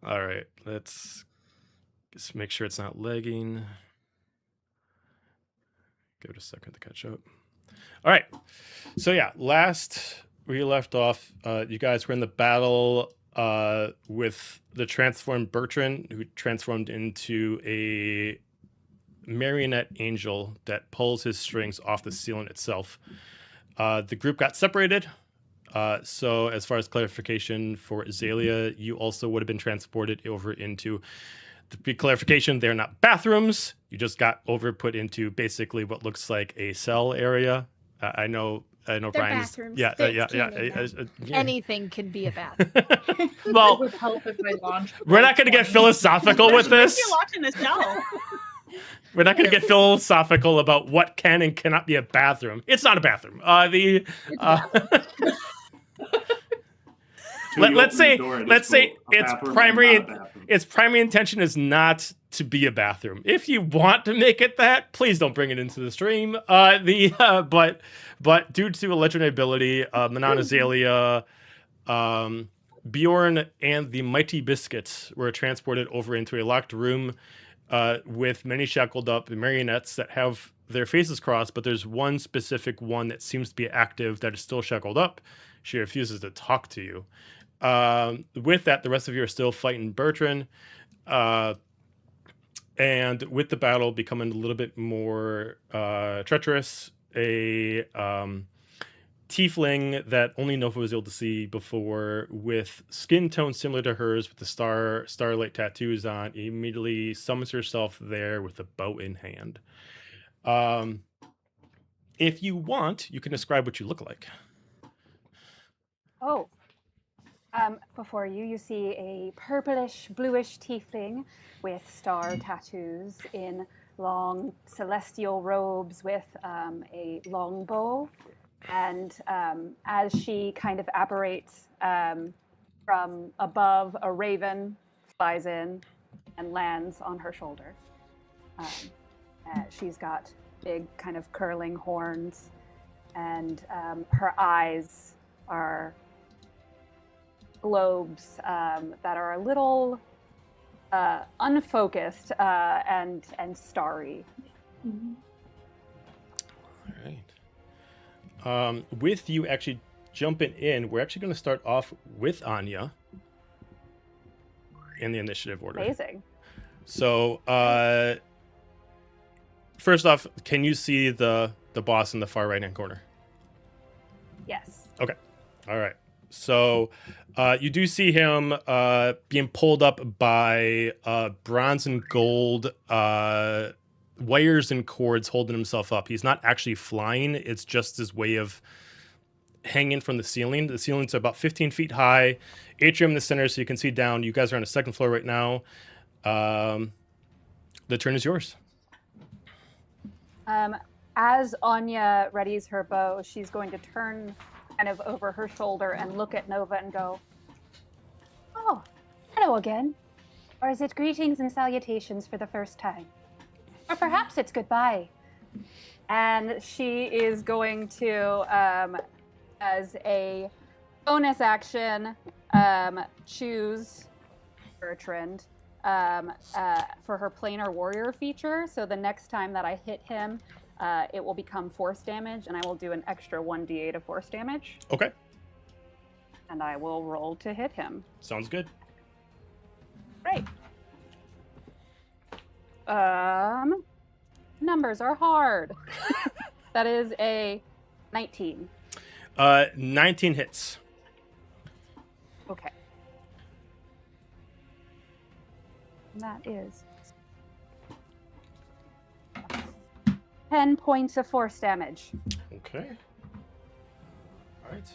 All right, let's just make sure it's not lagging. Give it a second to catch up. All right, so yeah, last we left off, you guys were in the battle with the transformed Bertrand, who transformed into a marionette angel that pulls his strings off the ceiling itself. The group got separated. So as far as clarification for Azalia, you also would have been transported over into, to be clarification, they're not bathrooms. You just got put into basically what looks like a cell area. I know They're Brian's. bathrooms. Yeah, Yeah. Anything can be a bathroom. Well, It would help if I launched. we're not going to get philosophical with this. You're locked in a cell. We're not going to get philosophical about what can and cannot be a bathroom. It's not a bathroom. Let's say its primary intention is not to be a bathroom. If you want to make it that, please don't bring it into the stream. But due to alleged ability, Manon, Azalia, Bjorn, and the Mighty Biscuits were transported over into a locked room with many shackled up marionettes that have their faces crossed, but there's one specific one that seems to be active that is still shackled up. She refuses to talk to you. With that, the rest of you are still fighting Bertrand. And with the battle becoming a little bit more treacherous, a tiefling that only Nova was able to see before, with skin tone similar to hers, with the starlight tattoos on, immediately summons herself there with a bow in hand. If you want, you can describe what you look like. Oh. Before you see a purplish, bluish tiefling with star tattoos in long celestial robes with a long bow. And as she kind of apparates from above, a raven flies in and lands on her shoulder. She's got big kind of curling horns, and her eyes are globes that are a little unfocused and starry. Mm-hmm. All right. With you actually jumping in, we're actually going to start off with Anya in the initiative order. Amazing. So, first off, can you see the boss in the far right-hand corner? Yes. Okay. All right. So you do see him being pulled up by bronze and gold wires and cords holding himself up. He's not actually flying. It's just his way of hanging from the ceiling. The ceiling's about 15 feet high. Atrium in the center, so you can see down. You guys are on the second floor right now. The turn is yours. As Anya readies her bow, she's going to turn kind of over her shoulder and look at Nova and go, "Oh, hello again. Or is it greetings and salutations for the first time? Or perhaps it's goodbye. And she is going to, as a bonus action, choose Bertrand for her planar warrior feature. So the next time that I hit him, it will become force damage, and I will do an extra 1d8 of force damage. Okay. And I will roll to hit him. Sounds good. Great. Numbers are hard. That is a 19. 19 hits. Okay. That is 10 points of force damage. Okay. All right.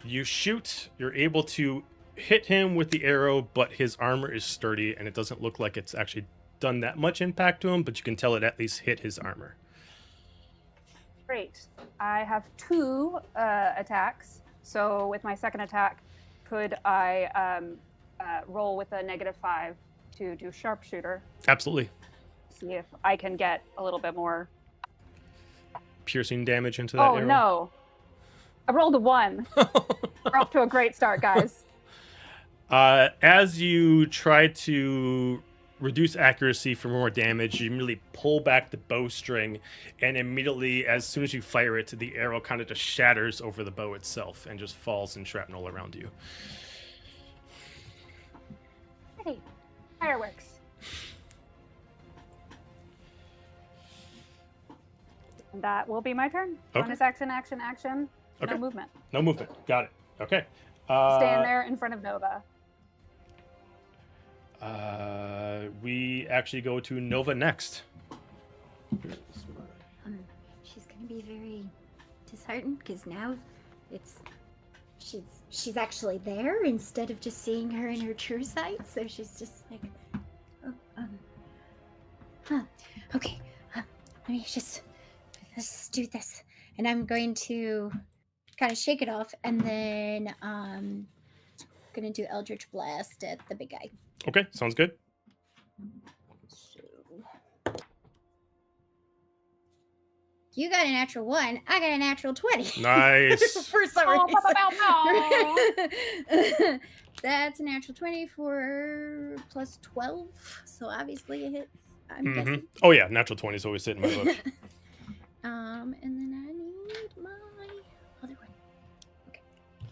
You shoot. You're able to hit him with the arrow, but his armor is sturdy, and it doesn't look like it's actually done that much impact to him, but you can tell it at least hit his armor. Great. I have 2 attacks. So with my second attack, could I roll with a -5 to do sharpshooter? Absolutely. See if I can get a little bit more. Piercing damage into that arrow. Oh, no. I rolled a 1. We're off to a great start, guys. As you try to reduce accuracy for more damage, you immediately pull back the bowstring, and immediately, as soon as you fire it, the arrow kind of just shatters over the bow itself and just falls in shrapnel around you. Hey, fireworks. And that will be my turn. Okay. Bonus action, action, action. Okay. No movement. No movement. Got it. Okay. Stand there in front of Nova. We actually go to Nova next. She's gonna be very disheartened because now she's actually there instead of just seeing her in her true sight. So she's just like, okay, let's do this, and I'm going to kind of shake it off, and then gonna do Eldritch Blast at the big guy. Okay, sounds good. So you got a natural 1. I got a natural 20. Nice. For some Oh, reason. pow, pow, pow. That's a natural 20 for plus 12. So obviously it hits. I'm guessing. Oh yeah, natural 20 is always sitting in my book. And then I need my other one. Okay.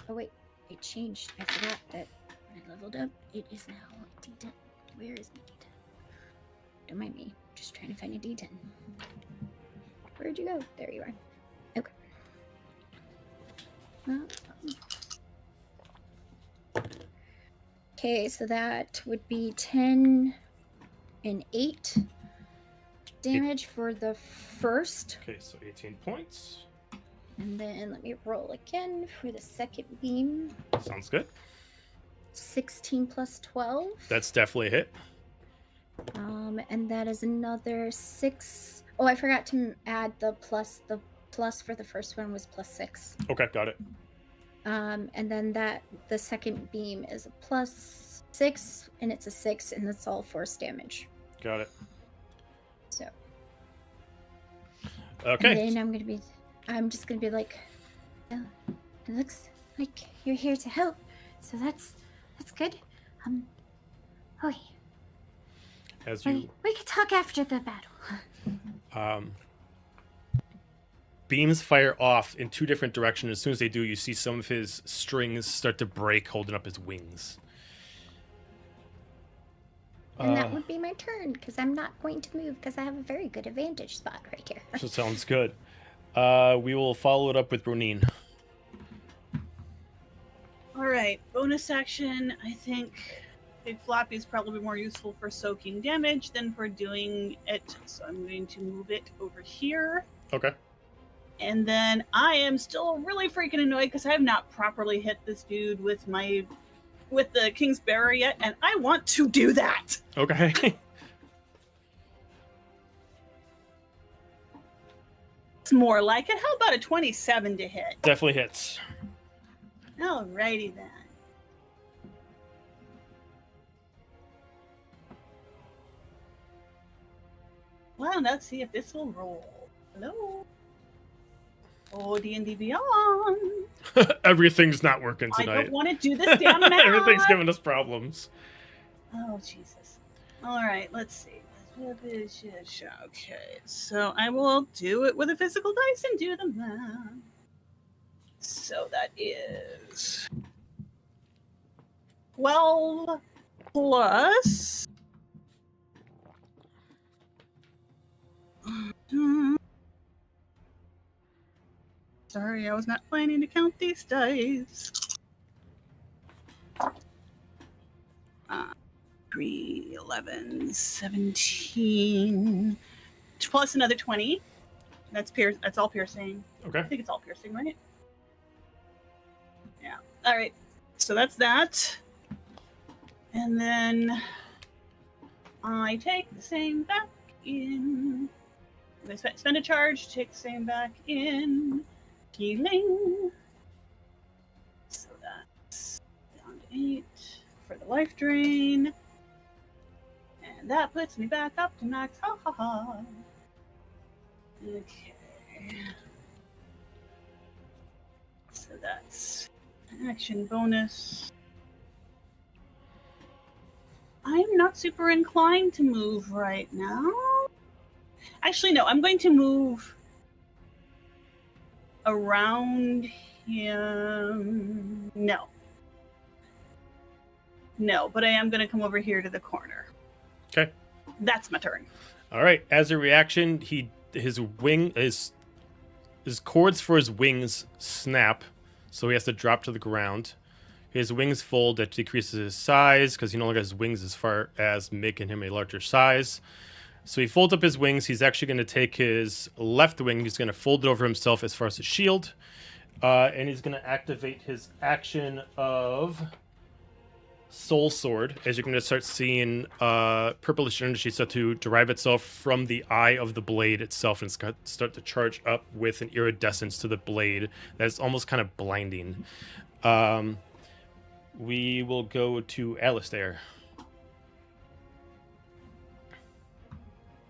Oh wait, it changed. I forgot that when I leveled up, it is now a D10. Where is my D10? Don't mind me. Just trying to find a D10. Where'd you go? There you are. Okay. Okay, so that would be 10 and 8 damage for the first. Okay, so 18 points. And then let me roll again for the second beam. Sounds good. 16 plus 12. That's definitely a hit. And that is another 6. Oh, I forgot to add the plus. The plus for the first one was plus 6. Okay, got it. And then the second beam is a plus 6, and it's a 6, and that's all force damage. Got it. So. Okay. And then I'm just gonna be like, oh, it looks like you're here to help, so that's good. Okay. As you We could talk after the battle. beams fire off in 2 different directions. As soon as they do, you see some of his strings start to break, holding up his wings. And that would be my turn, because I'm not going to move, because I have a very good advantage spot right here. So sounds good. We will follow it up with Roneen. All right, bonus action. I think Big Floppy is probably more useful for soaking damage than for doing it. So I'm going to move it over here. Okay. And then I am still really freaking annoyed because I have not properly hit this dude with the King's Barrow yet, and I want to do that. Okay. It's more like it. How about a 27 to hit? Definitely hits. Alrighty then. Well, let's see if this will roll. Hello. Oh, D&D Beyond. Everything's not working I tonight. don't want to do this damn math. Everything's giving us problems. Oh, Jesus. All right, let's see. Okay, so I will do it with a physical dice and do the math. So that is 12 plus. Sorry, I was not planning to count these dice. 3, 11, 17, plus another 20. That's all piercing. Okay. I think it's all piercing, right? Yeah. All right. So that's that. And then I take the same back in. I spend a charge, take the same back in. Healing. So that's down to 8 for the life drain. And that puts me back up to max. Ha ha ha. Okay. So that's an action bonus. I'm not super inclined to move right now. Actually, no, I'm going to move around him. No, but I am going to come over here to the corner. Okay. That's my turn. All right. As a reaction, his cords for his wings snap, so he has to drop to the ground. His wings fold, that decreases his size because he no longer has wings as far as making him a larger size. So he folds up his wings. He's actually going to take his left wing. He's going to fold it over himself as far as a shield. And he's going to activate his action of Soul Sword. As you're going to start seeing purplish energy start to derive itself from the eye of the blade itself. And it's going to start to charge up with an iridescence to the blade that's almost kind of blinding. We will go to Alistair.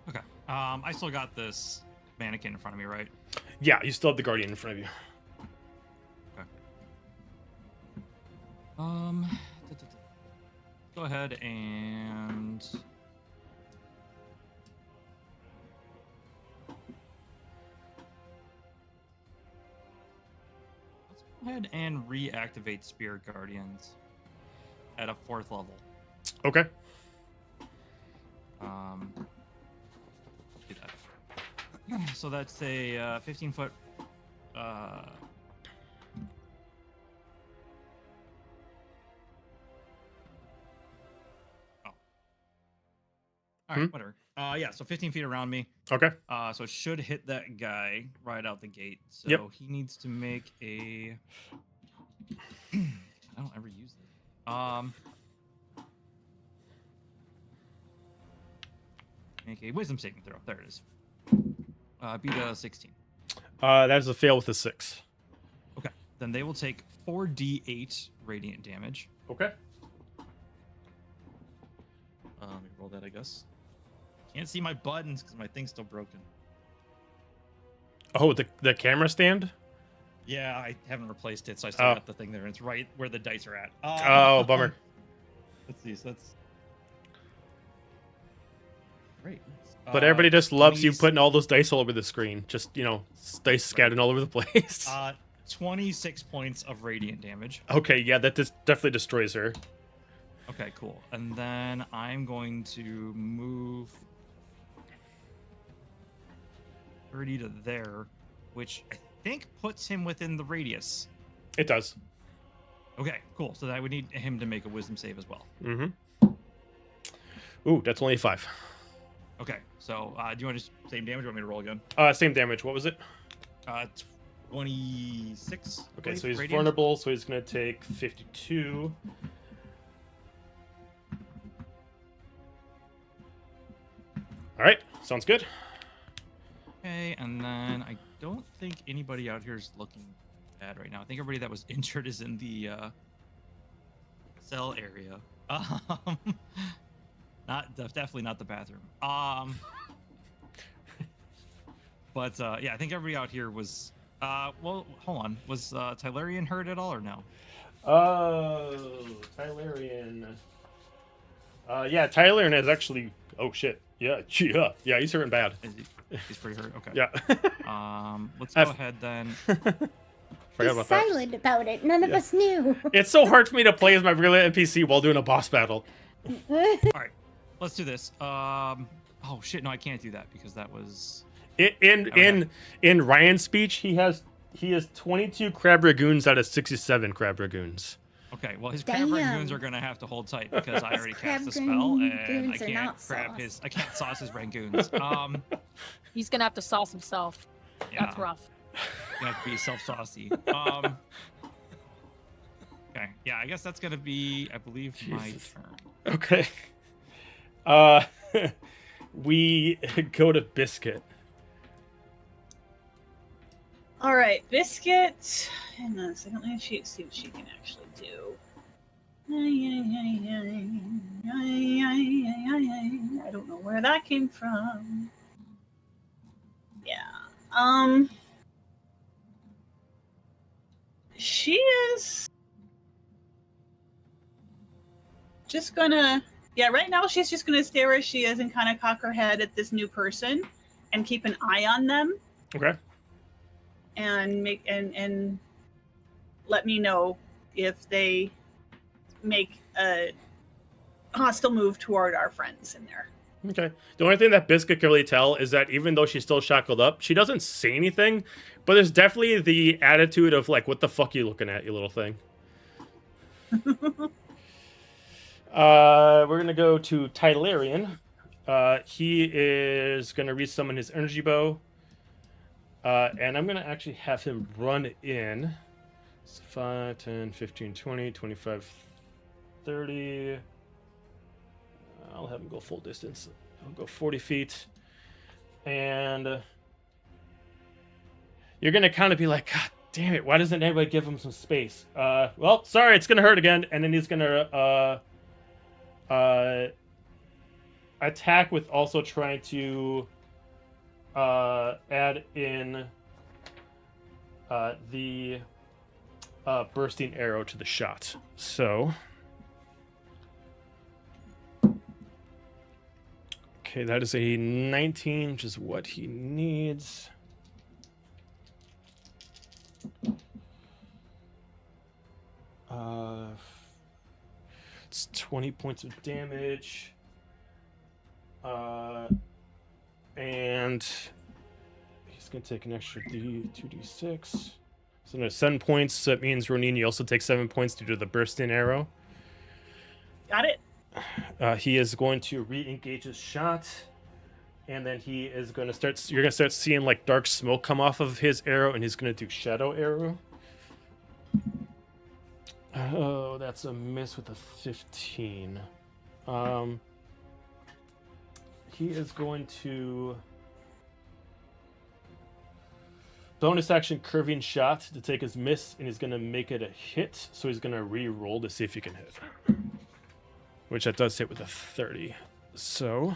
Okay. I still got this mannequin in front of me, right? Yeah, you still have the Guardian in front of you. Okay. Go ahead and let's go ahead and reactivate Spirit Guardians at a 4th level. Okay. Do that. So that's a 15-foot. All right, whatever. Yeah, so 15 feet around me. Okay. So it should hit that guy right out the gate. So Yep. he needs to make a. I don't ever use this. Make a wisdom saving throw. There it is. Beat a 16. That is a fail with a 6. Okay. Then they will take 4d8 radiant damage. Okay. Let me roll that, I guess. Can't see my buttons because my thing's still broken. Oh, the camera stand? Yeah, I haven't replaced it, so I still got the thing there. And it's right where the dice are at. Oh, bummer. Let's see. So that's great. But everybody just loves you 20 putting all those dice all over the screen. Just, dice scattered all over the place. 26 points of radiant damage. Okay, yeah, that definitely destroys her. Okay, cool. And then I'm going to move 30 to there, which I think puts him within the radius. It does. Okay, cool. So I would need him to make a wisdom save as well. Mm-hmm. Ooh, that's only 5. Okay, so do you want to just same damage or want me to roll again? Same damage. What was it? 26. Okay, so he's radiant. vulnerable, so he's going to take 52. All right, sounds good. Okay, and then I don't think anybody out here is looking bad right now. I think everybody that was injured is in the cell area. Definitely not the bathroom. But yeah, I think everybody out here was. Well, hold on. Was Tylerian hurt at all or no? Oh, Tylerian. Yeah, Tylerian is actually. Oh shit. Yeah, yeah. He's hurting bad. He's pretty hurt. Okay. Yeah. Let's go ahead then. Forgot He's about that. silent about it. None of us knew. It's so hard for me to play as my real NPC while doing a boss battle. All right, let's do this. Oh shit, no, I can't do that because that was. In Ryan's speech, he has 22 crab ragoons out of 67 crab ragoons. Okay, well his crab rangoons are gonna have to hold tight because I already cast the spell and I can't sauce his rangoons. He's gonna have to sauce himself. Yeah. That's rough. You have to be self-saucy. Okay, yeah, I guess that's gonna be, I believe, my turn. Okay. We go to Biscuit. All right, Biscuit. Hang on a second. Let me see what she can actually do. I don't know where that came from. Yeah. She is just gonna. Yeah, right now she's just gonna stay where she is and kind of cock her head at this new person and keep an eye on them. Okay. And make and let me know if they make a hostile move toward our friends in there. Okay. The only thing that Biscuit can really tell is that even though she's still shackled up, she doesn't say anything, but there's definitely the attitude of like, what the fuck are you looking at, you little thing? We're gonna go to Tylerian. He is gonna resummon his energy bow. And I'm going to actually have him run in. So 5, 10, 15, 20, 25, 30. I'll have him go full distance. I'll go 40 feet. And you're going to kind of be like, God damn it, why doesn't anybody give him some space? Well, sorry, it's going to hurt again. And then he's going to attack with also trying to add in the bursting arrow to the shot. So, okay, that is a 19, which is what he needs. It's 20 points of damage. And he's going to take an extra 2d6. So there's 7 points. So that means, Roneen, you also take 7 points due to the bursting arrow. Got it. He is going to re-engage his shot. And then he is going to start... You're going to start seeing, like, dark smoke come off of his arrow. And he's going to do shadow arrow. Oh, that's a miss with a 15. He is going to bonus action curving shot to take his miss, and he's going to make it a hit. So he's going to re-roll to see if he can hit, which that does hit with a 30. So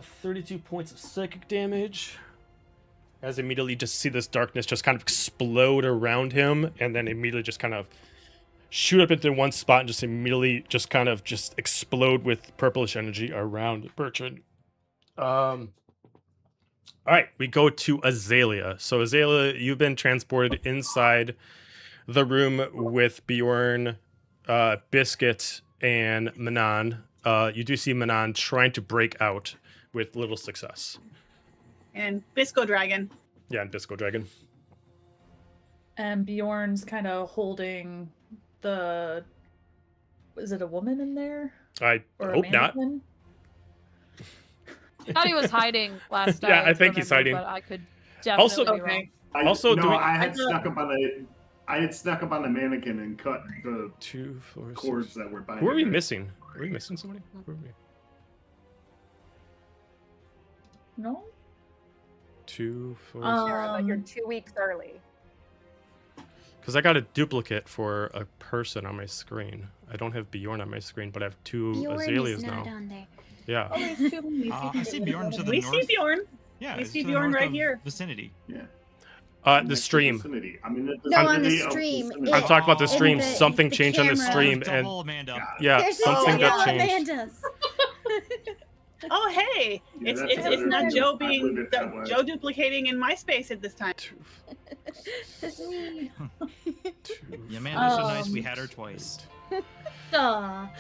32 points of psychic damage. As immediately just see this darkness just kind of explode around him, and then immediately just kind of shoot up into one spot and just immediately just kind of just explode with purplish energy around Bertrand. All right, we go to Azalia. So Azalia, you've been transported inside the room with Bjorn, Biscuit, and Manon. You do see Manon trying to break out with little success. And Bisco Dragon. Yeah, and Bisco Dragon. And Bjorn's kind of holding the... Is it a woman in there? I Or hope a not. mannequin? I thought he was hiding last time. Yeah, I think he's hiding. But I could definitely Also- be wrong. I had snuck up on the mannequin and cut the 2, 4, 6. cords that were binding. Who are we her. missing? Are we missing somebody? Who are we? No? 2, 4, Sarah, but you're 2 weeks early. because I got a duplicate for a person on my screen. I don't have Bjorn on my screen, but I have two Bjorn Azalias is not now. on there. Yeah. Oh, there's two. I see Bjorn to the We north. see Bjorn. Yeah, we it's see to the Bjorn north right of here. Vicinity. Yeah. The Next to stream. vicinity. I'm in the No, on the vicinity of stream, vicinity. I'm talking about the In stream. the- Something the changed on the camera. stream, and Double Amanda. yeah, There's something a got double changed. Amanda's. Oh, hey! Yeah, it's that's it's, better it's not than Joe I being believe it that way. Joe duplicating in my space at this time. Yeah, Amanda's so nice. We had her twice. Aw.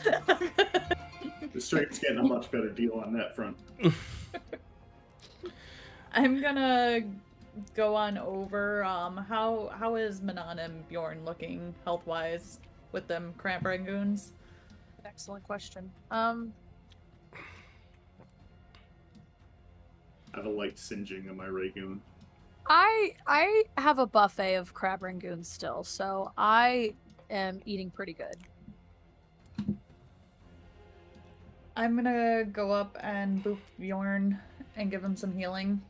The stream's getting a much better deal on that front. I'm gonna go on over. How is Manon and Bjorn looking health wise with them cramp rangoons? Excellent question. I have a light singeing on my Ragoon. I have a buffet of crab rangoons still, so I am eating pretty good. I'm gonna go up and boop Bjorn and give him some healing.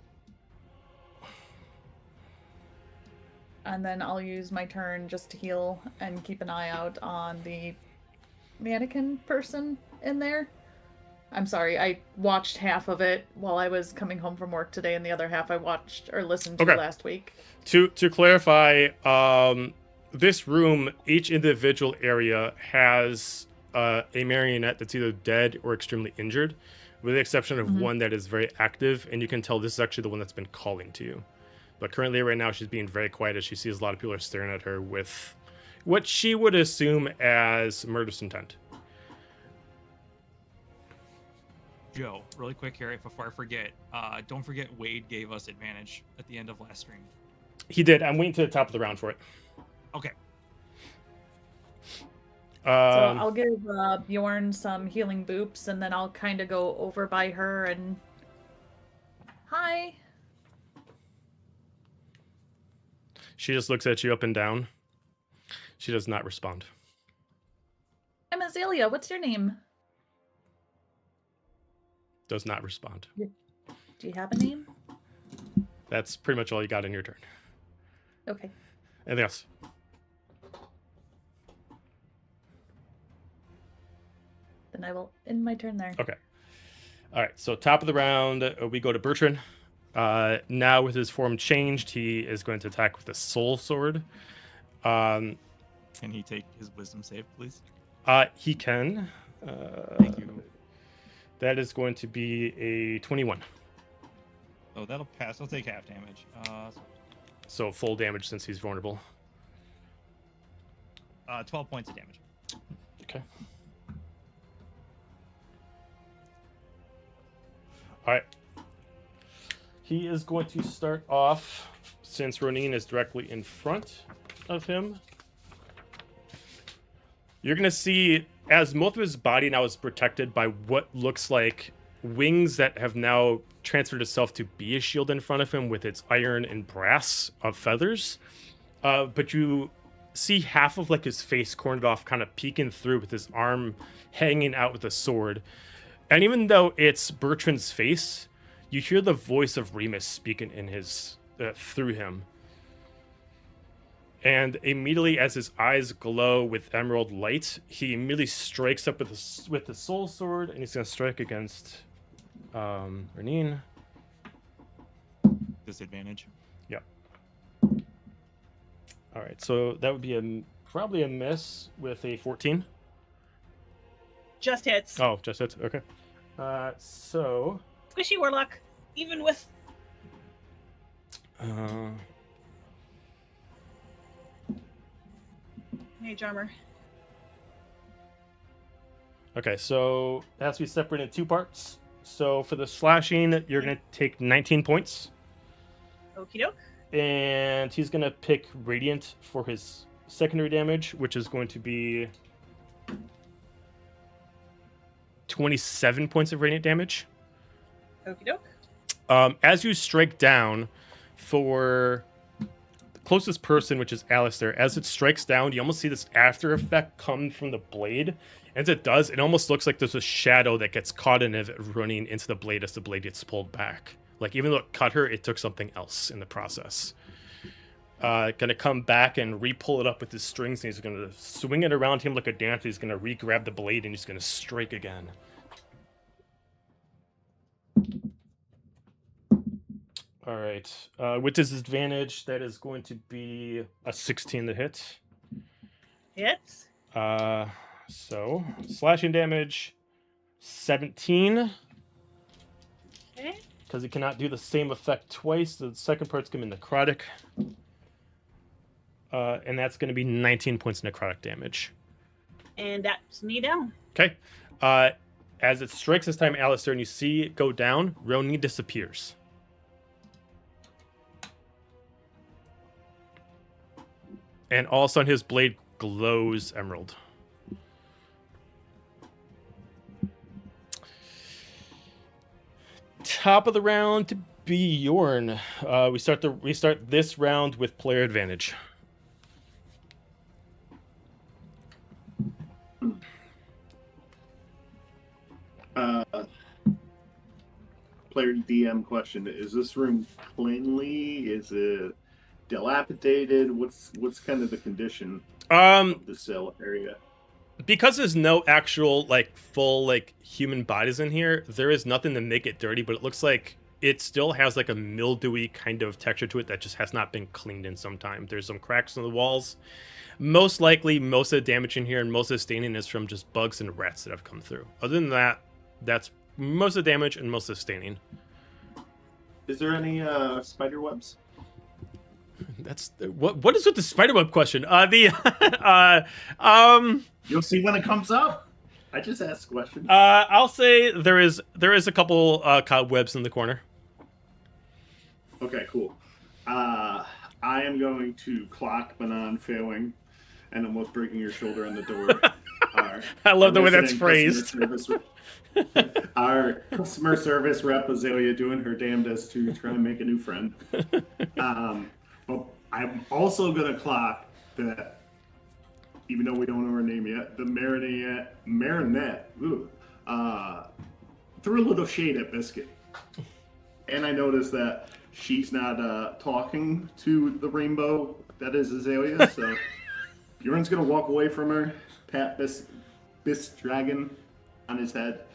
And then I'll use my turn just to heal and keep an eye out on the mannequin person in there. I'm sorry, I watched half of it while I was coming home from work today, and the other half I watched or listened to Okay. last week. To clarify, this room, each individual area has a marionette that's either dead or extremely injured, with the exception of one that is very active, and you can tell this is actually the one that's been calling to you. But currently, right now, she's being very quiet as she sees a lot of people are staring at her with what she would assume as murderous intent. Joe, really quick here before I forget. Don't forget Wade gave us advantage at the end of last stream. He did. I'm waiting to the top of the round for it. Okay. So I'll give Bjorn some healing boops, and then I'll kind of go over by her and... Hi! She just looks at you up and down. She does not respond. I'm Azalia, what's your name? Does not respond. Do you have a name? That's pretty much all you got in your turn. Okay. Anything else? Then I will end my turn there. Okay. All right. So top of the round, we go to Bertrand. Now with his form changed, he is going to attack with a soul sword. Can he take his wisdom save, please? He can. Thank you. That is going to be a 21. Oh, that'll pass. I'll take half damage. So full damage since he's vulnerable. 12 points of damage. Okay. All right. He is going to start off, since Roneen is directly in front of him. You're going to see, as most of his body now is protected by what looks like wings that have now transferred itself to be a shield in front of him with its iron and brass of feathers. But you see half of like his face cornered off, kind of peeking through with his arm hanging out with a sword. And even though it's Bertrand's face, you hear the voice of Remus speaking in his through him. And immediately, as his eyes glow with emerald light, he immediately strikes up with the soul sword, and he's going to strike against Roneen. Disadvantage. Yeah. All right, so that would be probably a miss with a 14. Just hits. Oh, just hits. Okay. So. Squishy Warlock, even with. Mage armor. Okay, so it has to be separated into two parts. So for the slashing, you're going to take 19 points. Okie doke. And he's going to pick Radiant for his secondary damage, which is going to be 27 points of Radiant damage. Okie doke. As you strike down for the closest person, which is Alistair, as it strikes down, you almost see this after effect come from the blade. As it does, it almost looks like there's a shadow that gets caught in it running into the blade as the blade gets pulled back. Like, even though it cut her, it took something else in the process. gonna come back and re-pull it up with his strings, and he's gonna swing it around him like a dancer. He's gonna re-grab the blade, and he's gonna strike again. All right. With disadvantage, that is going to be a 16 to hit. Hits. So slashing damage, 17. Okay. Because he cannot do the same effect twice. The second part's going to be necrotic. And that's going to be 19 points of necrotic damage. And that's me down. Okay. As it strikes this time, Alistair, and you see it go down, Roneen disappears. And all of a sudden, his blade glows emerald. Top of the round to Bjorn. We start this round with player advantage. Player DM question: is this room cleanly? Is it dilapidated? What's kind of the condition of the cell area? Because there's no actual full human bodies in here, there is nothing to make it dirty, but it looks like it still has a mildewy kind of texture to it that just has not been cleaned in some time. There's some cracks in the walls. Most likely, most of the damage in here and most of the staining is from just bugs and rats that have come through. Other than that, that's most of the damage and most of the staining. Is there any spider webs? That's what is with the spiderweb question? You'll see when it comes up. I just asked a question. I'll say there is a couple cobwebs in the corner. Okay, cool. I am going to clock Manon failing and almost breaking your shoulder on the door. I love the way that's phrased. Our customer service rep Azalia doing her damnedest to try and make a new friend. But I'm also going to clock that, even though we don't know her name yet, the Marinette threw a little shade at Biscuit. And I noticed that she's not talking to the rainbow that is Azalia, so Bjorn's going to walk away from her, pat this dragon on his head.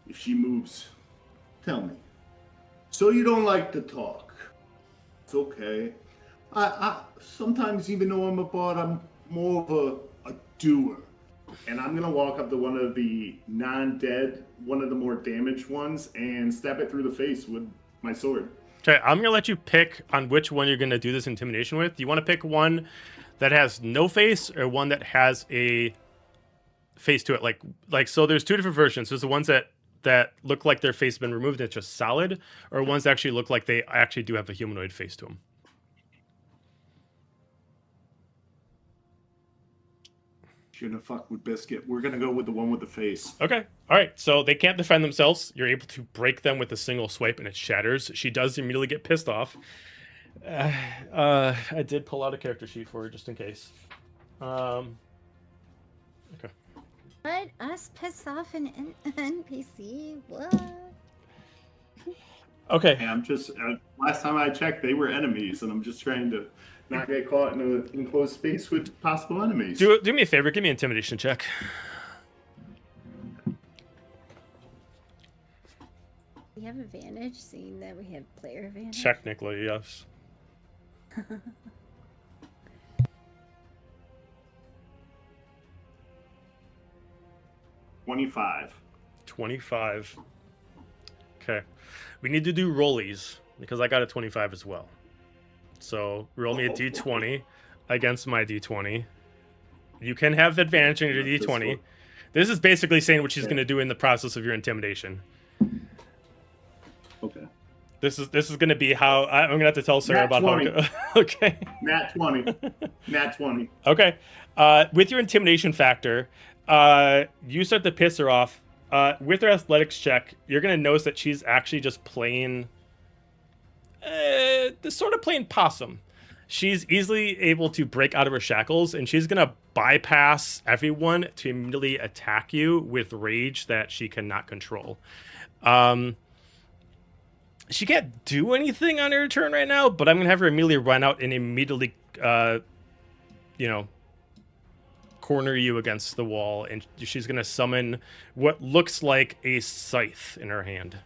If she moves, tell me. So you don't like to talk. It's okay. I sometimes, even though I'm a bard, I'm more of a doer. And I'm gonna walk up to one of the non-dead, one of the more damaged ones, and stab it through the face with my sword. Okay, I'm gonna let you pick on which one you're gonna do this intimidation with. Do you want to pick one that has no face or one that has a face to it? Like so there's two different versions. There's the ones that look like their face has been removed and it's just solid, or ones that actually look like they actually do have a humanoid face to them. Shouldn't have fucked with Biscuit. We're gonna go with the one with the face. Okay. All right. So they can't defend themselves. You're able to break them with a single swipe, and it shatters. She does immediately get pissed off. I did pull out a character sheet for her just in case. Okay. Let us piss off an NPC. What? Okay. And I'm just last time I checked, they were enemies, and I'm just trying to not get caught in an enclosed space with possible enemies. Do me a favor. Give me an intimidation check. We have advantage, seeing that we have player advantage. Technically, yes. 25. Okay. We need to do rollies because I got a 25 as well. So roll me a d20 against my d20. You can have advantage on your d20. This is basically saying what she's going to do in the process of your intimidation. Okay. This is going to be how I'm going to have to tell Sarah Nat about 20. how. Okay. Nat 20. Nat 20. Okay. With your intimidation factor, you start to piss her off. With her athletics check, you're going to notice that she's actually just playing sort of playing possum. She's easily able to break out of her shackles, and she's going to bypass everyone to immediately attack you with rage that she cannot control. She can't do anything on her turn right now, but I'm gonna have her immediately run out and immediately, corner you against the wall, and she's gonna summon what looks like a scythe in her hand.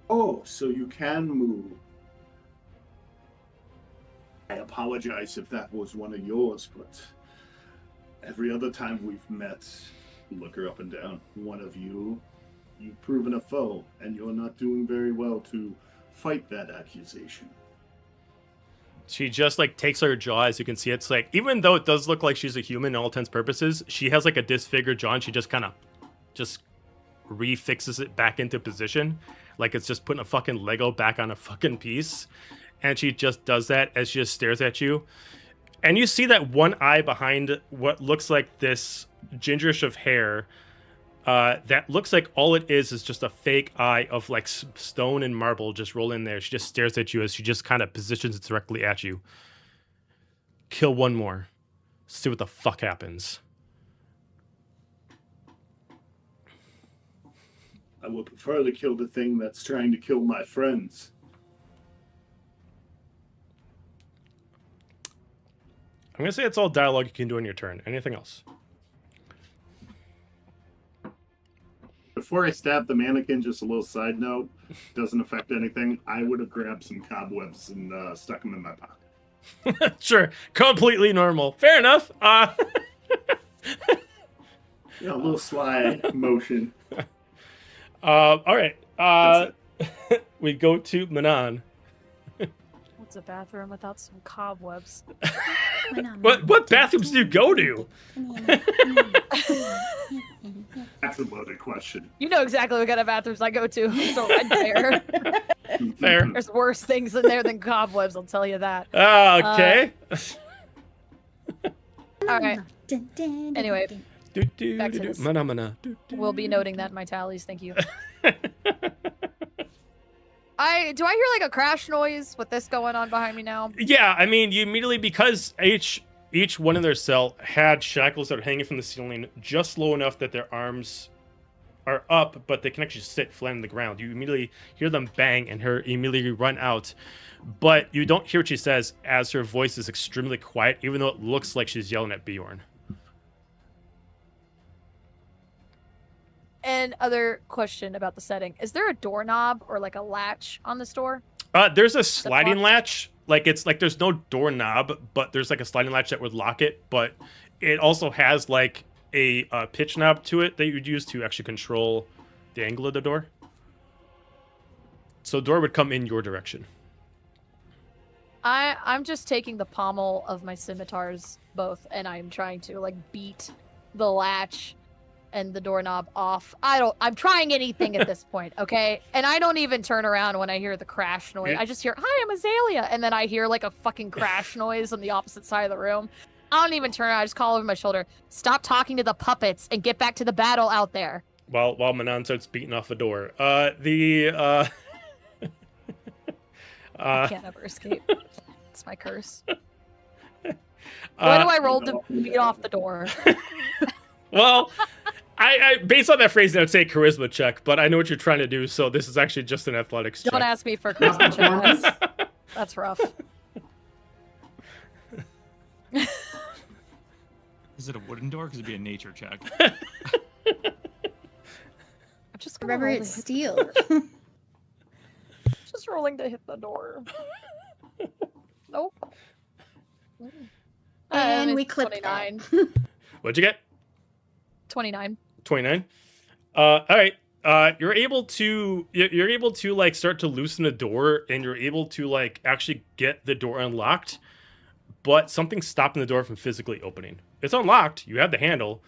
Oh, so you can move. I apologize if that was one of yours, but every other time we've met, look her up and down. One of you've proven a foe, and you're not doing very well to fight that accusation. She just like takes her jaw, as you can see. It's like, even though it does look like she's a human in all intents and purposes, she has like a disfigured jaw, and she just kind of just refixes it back into position, like it's just putting a fucking Lego back on a fucking piece. And she just does that as she just stares at you. And you see that one eye behind what looks like this gingerish of hair. That looks like all it is just a fake eye of like stone and marble just roll in there. She just stares at you as she just kind of positions it directly at you. Kill one more. See what the fuck happens. I would prefer to kill the thing that's trying to kill my friends. I'm going to say it's all dialogue you can do on your turn. Anything else? Before I stab the mannequin, just a little side note, doesn't affect anything. I would have grabbed some cobwebs and stuck them in my pocket. Sure. Completely normal. Fair enough. A little sly motion. All right. We go to Manon. What's a bathroom without some cobwebs? What bathrooms do you go to? That's a loaded question. You know exactly what kind of bathrooms I go to. It's a red bear. Fair. There's worse things in there than cobwebs, I'll tell you that. Okay. All right. Anyway, back to this. Mana. We'll be noting that in my tallies. Thank you. Do I hear like a crash noise with this going on behind me now? Yeah, I mean, you immediately, because each one in their cell had shackles that are hanging from the ceiling just low enough that their arms are up, but they can actually sit flat on the ground. You immediately hear them bang and her immediately run out, but you don't hear what she says as her voice is extremely quiet, even though it looks like she's yelling at Bjorn. And other question about the setting. Is there a doorknob or like a latch on this door? There's a sliding latch. Like, it's like there's no doorknob, but there's like a sliding latch that would lock it. But it also has like a pitch knob to it that you'd use to actually control the angle of the door. So the door would come in your direction. I'm just taking the pommel of my scimitars both, and I'm trying to like beat the latch and the doorknob off. I'm trying anything at this point, okay? And I don't even turn around when I hear the crash noise. I just hear, "Hi, I'm Azalia," and then I hear like a fucking crash noise on the opposite side of the room. I don't even turn around. I just call over my shoulder, "Stop talking to the puppets and get back to the battle out there." While Manon starts beating off the door. I can't ever escape. It's my curse. What do I roll to beat off the door? Well, I based on that phrase, I would say charisma check, but I know what you're trying to do, so this is actually just an athletics check. Don't ask me for charisma check. That's rough. Is it a wooden door? Because it'd be a nature check. I'm just Remember, rolling it's to steel. just rolling to hit the door. Nope. And we it's clipped 29. What'd you get? 29. 29. All right. You're able to like start to loosen the door, and you're able to like actually get the door unlocked, but something's stopping the door from physically opening. It's unlocked. You have the handle,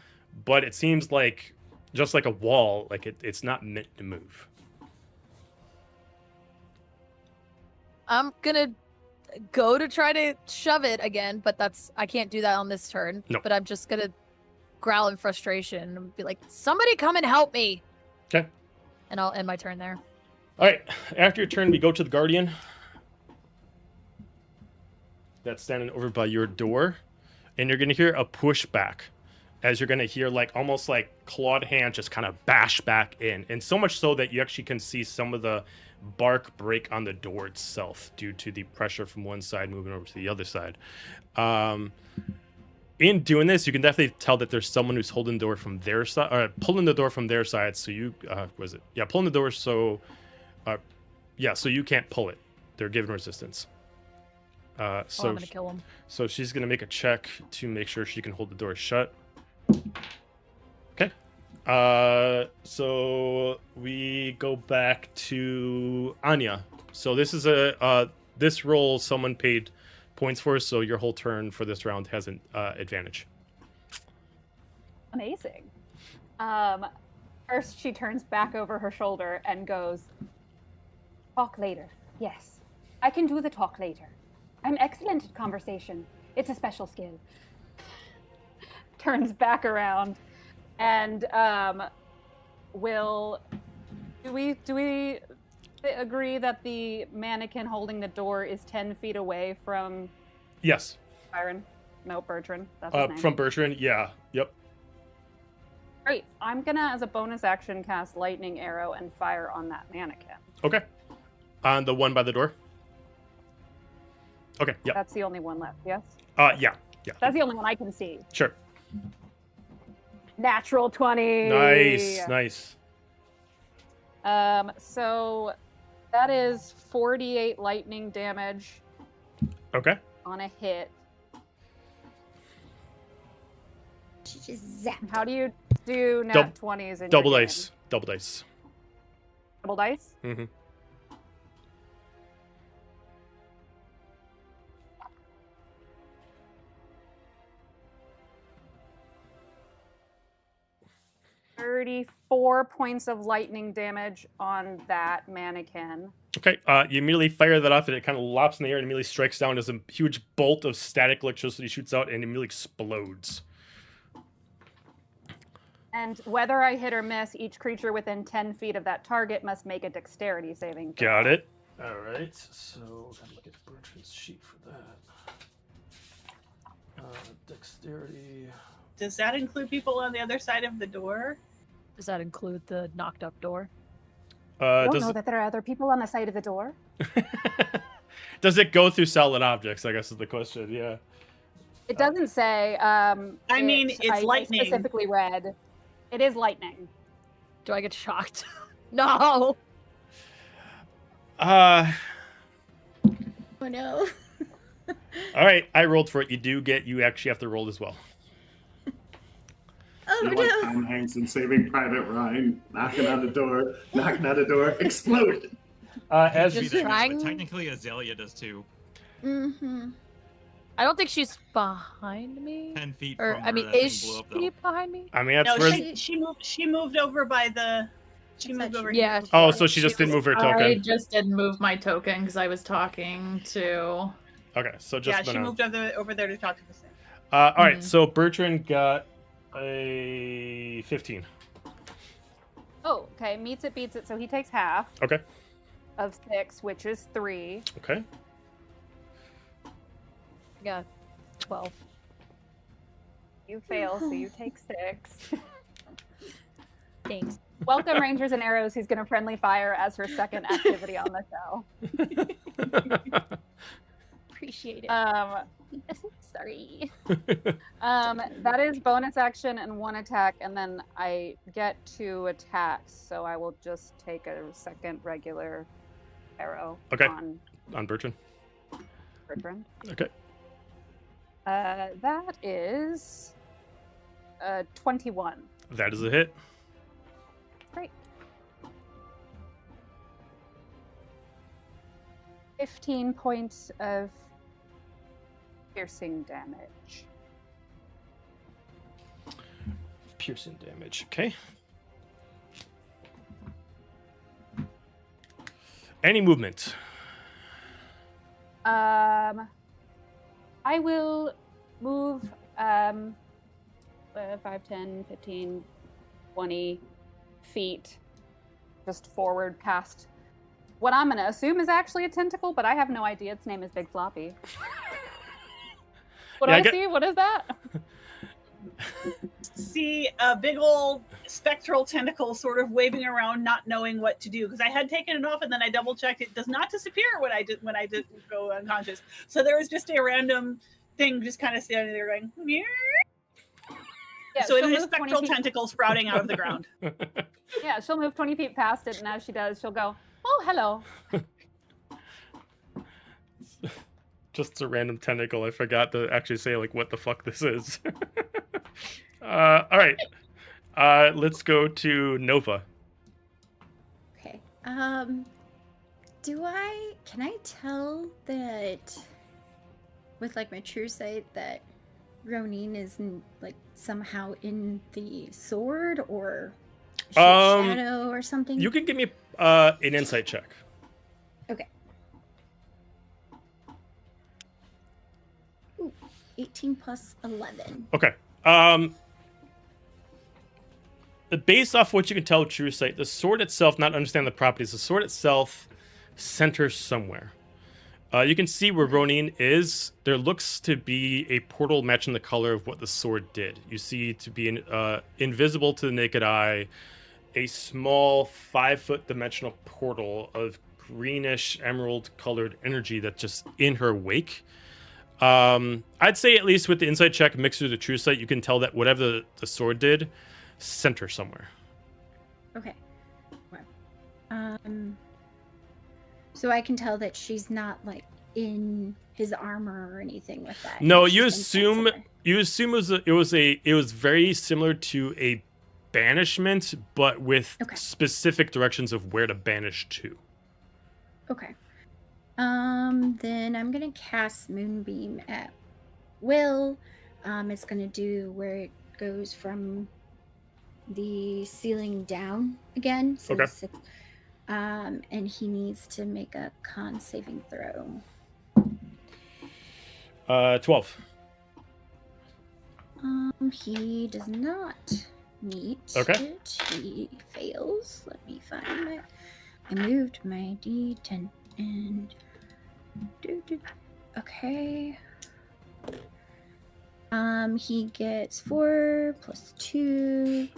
but it seems like just like a wall, like it's not meant to move. I'm gonna go to try to shove it again, but I can't do that on this turn. Nope. But I'm just gonna growl in frustration and be like, "Somebody come and help me." Okay. And I'll end my turn there. All right. After your turn, we go to the Guardian. That's standing over by your door, and you're gonna hear a pushback as you're going to hear like almost like clawed hand just kind of bash back in. And so much so that you actually can see some of the bark break on the door itself due to the pressure from one side moving over to the other side. In doing this, you can definitely tell that there's someone who's holding the door from their side, or pulling the door from their side. So you, was it? Yeah, pulling the door. So, so you can't pull it. They're giving resistance. So I'm gonna kill him. So she's gonna make a check to make sure she can hold the door shut. Okay. So we go back to Anya. So this is this roll someone paid points for, so your whole turn for this round has an advantage. Amazing. First, she turns back over her shoulder and goes, "Talk later. Yes, I can do the talk later. I'm excellent at conversation. It's a special skill." Turns back around and do we agree that the mannequin holding the door is 10 feet away from Yes. Byron? No, Bertrand. That's his name. From Bertrand, yeah. Yep. Great. I'm gonna, as a bonus action, cast lightning arrow and fire on that mannequin. Okay. On the one by the door? Okay, yeah. That's the only one left, yes? Yeah. That's the only one I can see. Sure. Natural 20. Nice. So that is 48 lightning damage Okay. on a hit. She just zapped. How do you do nat 20s in Double your dice. game? Double dice. Double dice? Mm-hmm. $34 points of lightning damage on that mannequin. Okay, you immediately fire that off, and it kind of lops in the air and immediately strikes down as a huge bolt of static electricity shoots out and immediately explodes. And whether I hit or miss, each creature within 10 feet of that target must make a dexterity saving throw. Got it. All right, so gotta look at Bertrand's sheet for that. Dexterity. Does that include people on the other side of the door? Does that include the knocked up door? I don't know that there are other people on the side of the door. Does it go through solid objects, I guess is the question, yeah. It doesn't say. I mean, it's I lightning. specifically read. It is lightning. Do I get shocked? No! Oh no. All right, I rolled for it. You actually have to roll as well. Oh You're no. like Tom Hanks in Saving Private Ryan, knocking on the door, explode. As Just we trying- But technically, Azalia does too. Mm-hmm. I don't think she's behind me. 10 feet Or, from I where mean, that is thing blew up, she though. behind me? I mean, that's No, where. she moved over by the. She I moved thought over. she- Yeah. here. Oh, so she just didn't move her I token. just didn't move my token because I was talking to. Okay, so just Yeah, she Manon. moved over there to talk to the thing. All right, Mhm. so Bertrand got a 15. Oh, okay. Meets it, beats it. So he takes half Okay. of 6, which is 3. Okay. I got 12. You fail, so you take 6. Thanks. Welcome, Rangers and Arrows, who's going to friendly fire as her second activity on the show. Appreciate it. Sorry. That is bonus action and 1 attack, and then I get 2 attacks, so I will just take a second regular arrow Okay. on On Bertrand. Bertrand. Okay. That is 21. That is a hit. Great. 15 points of piercing damage. Piercing damage. Okay. Any movement? I will move 5, 10, 15, 20 feet just forward past what I'm going to assume is actually a tentacle, but I have no idea. Its name is Big Floppy. What Yeah, do I see? What is that? just see a big old spectral tentacle sort of waving around, not knowing what to do. Because I had taken it off, and then I double checked. It does not disappear when I did go unconscious. So there was just a random thing just kind of standing there going. Meow. Yeah, So it she'll is move 20 spectral feet. tentacle sprouting out of the ground. Yeah, she'll move 20 feet past it, and as she does, she'll go, "Oh, hello." Just a random tentacle. I forgot to actually say like what the fuck this is. All right. Let's go to Nova. Okay. Can I tell that with like my true sight that Roneen is like somehow in the sword or shadow or something? You can give me an insight check. Okay. Ooh, 18 plus 11. Okay. Based off what you can tell with true sight, the sword itself, not understand the properties, the sword itself centers somewhere. You can see where Roneen is. There looks to be a portal matching the color of what the sword did. You see to be invisible to the naked eye, a small 5-foot dimensional portal of greenish emerald colored energy that's just in her wake. I'd say at least with the insight check mixed with the true sight, you can tell that whatever the sword did, center somewhere. Okay. So I can tell that she's not like in his armor or anything with that. No, She's you inside assume somewhere. it was very similar to a banishment, but with specific directions of where to banish to. Okay. Then I'm gonna cast Moonbeam at will. It's gonna do where it goes from the ceiling down again. So Okay. 6. And he needs to make a con saving throw. 12. He does not meet Okay. it. He fails. Let me find my. I moved my D10 and. Okay. He gets 4 plus 2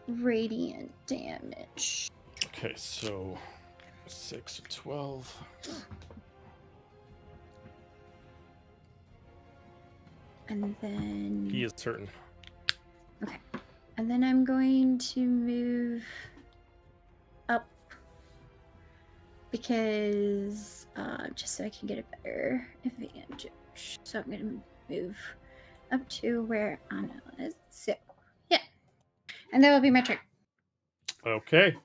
radiant damage. Okay, so 6, 12. And then. He is certain. Okay. And then I'm going to move up because just so I can get a better advantage. So I'm going to move up to where Anna is. So, yeah. And that will be my turn. Okay.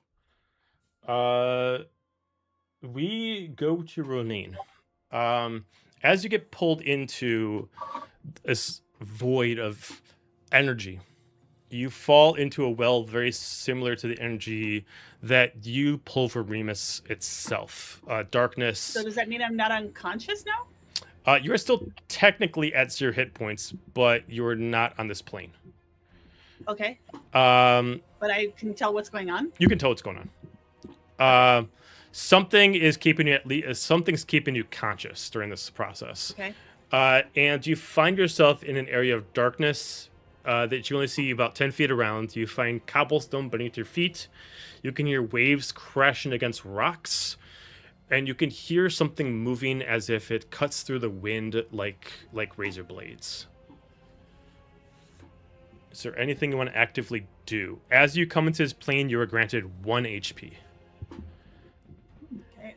We go to Roneen. As you get pulled into this void of energy, you fall into a well very similar to the energy that you pull from Remus itself. Darkness. So does that mean I'm not unconscious now? You are still technically at 0 hit points, but you're not on this plane. Okay. But I can tell what's going on? You can tell what's going on. Something is keeping you something's keeping you conscious during this process. Okay. And you find yourself in an area of darkness that you only see about 10 feet around. You find cobblestone beneath your feet. You can hear waves crashing against rocks. And you can hear something moving as if it cuts through the wind like razor blades. Is there anything you want to actively do? As you come into this plane, you are granted 1 HP. Okay.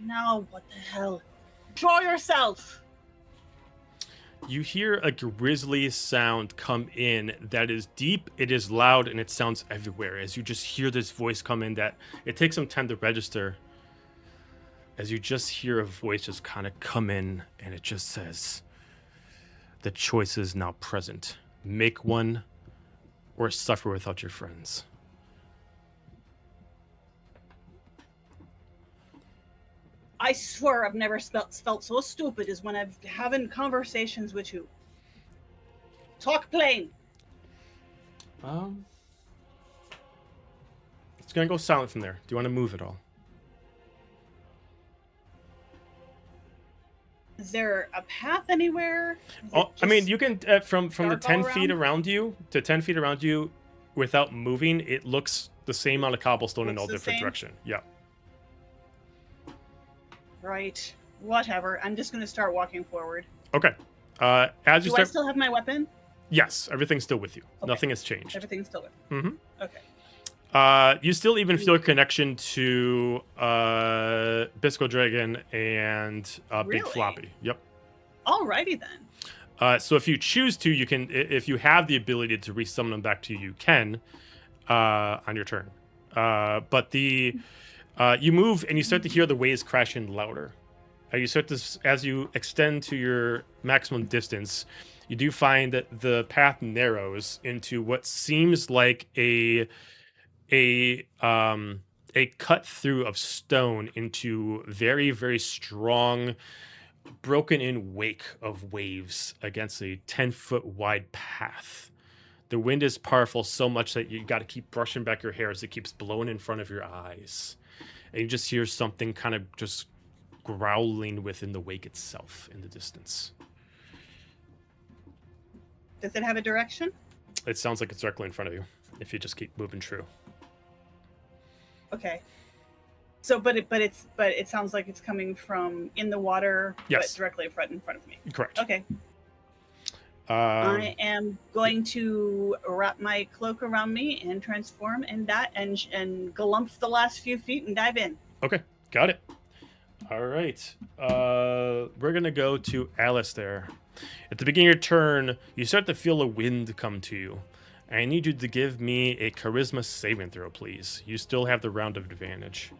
Now, what the hell? Draw yourself! You hear a grisly sound come in that is deep, it is loud, and it sounds everywhere. As you just hear this voice come in that it takes some time to register. As you just hear a voice just kind of come in and it just says, "The choice is now present. Make one or suffer without your friends." I swear I've never felt so stupid as when I've having conversations with you. Talk plain. It's gonna go silent from there. Do you want to move at all? Is there a path anywhere? Is Oh, it I mean, just you can from the dark 10 all feet around? around you to 10 feet around you, without moving, it looks the same amount of cobblestone in Looks all the different same? direction. Yeah. Right. Whatever. I'm just gonna start walking forward. Okay. As you Do I start, still have my weapon? yes, everything's still with you. Okay. Nothing has changed. Everything's still with Mm-hmm. me. Okay. You still even feel a connection to Bisco Dragon and Big Really? Floppy. Yep. Alrighty then. So if you choose to, you can. If you have the ability to resummon them back to you, you can on your turn. But you move and you start to hear the waves crashing louder. You start to, as you extend to your maximum distance, you do find that the path narrows into what seems like a cut through of stone into very, very strong, broken in wake of waves against a 10-foot wide path. The wind is powerful so much that you got to keep brushing back your hair as it keeps blowing in front of your eyes. And you just hear something kind of just growling within the wake itself in the distance. Does it have a direction? It sounds like it's directly in front of you if you just keep moving true. Okay. So, but it sounds like it's coming from in the water, Yes. but directly in front of me. Correct. Okay. I am going to wrap my cloak around me and transform and galumph the last few feet and dive in. Okay, got it. All right. We're going to go to Alistair. At the beginning of your turn, you start to feel a wind come to you. I need you to give me a charisma saving throw, please. You still have the round of advantage.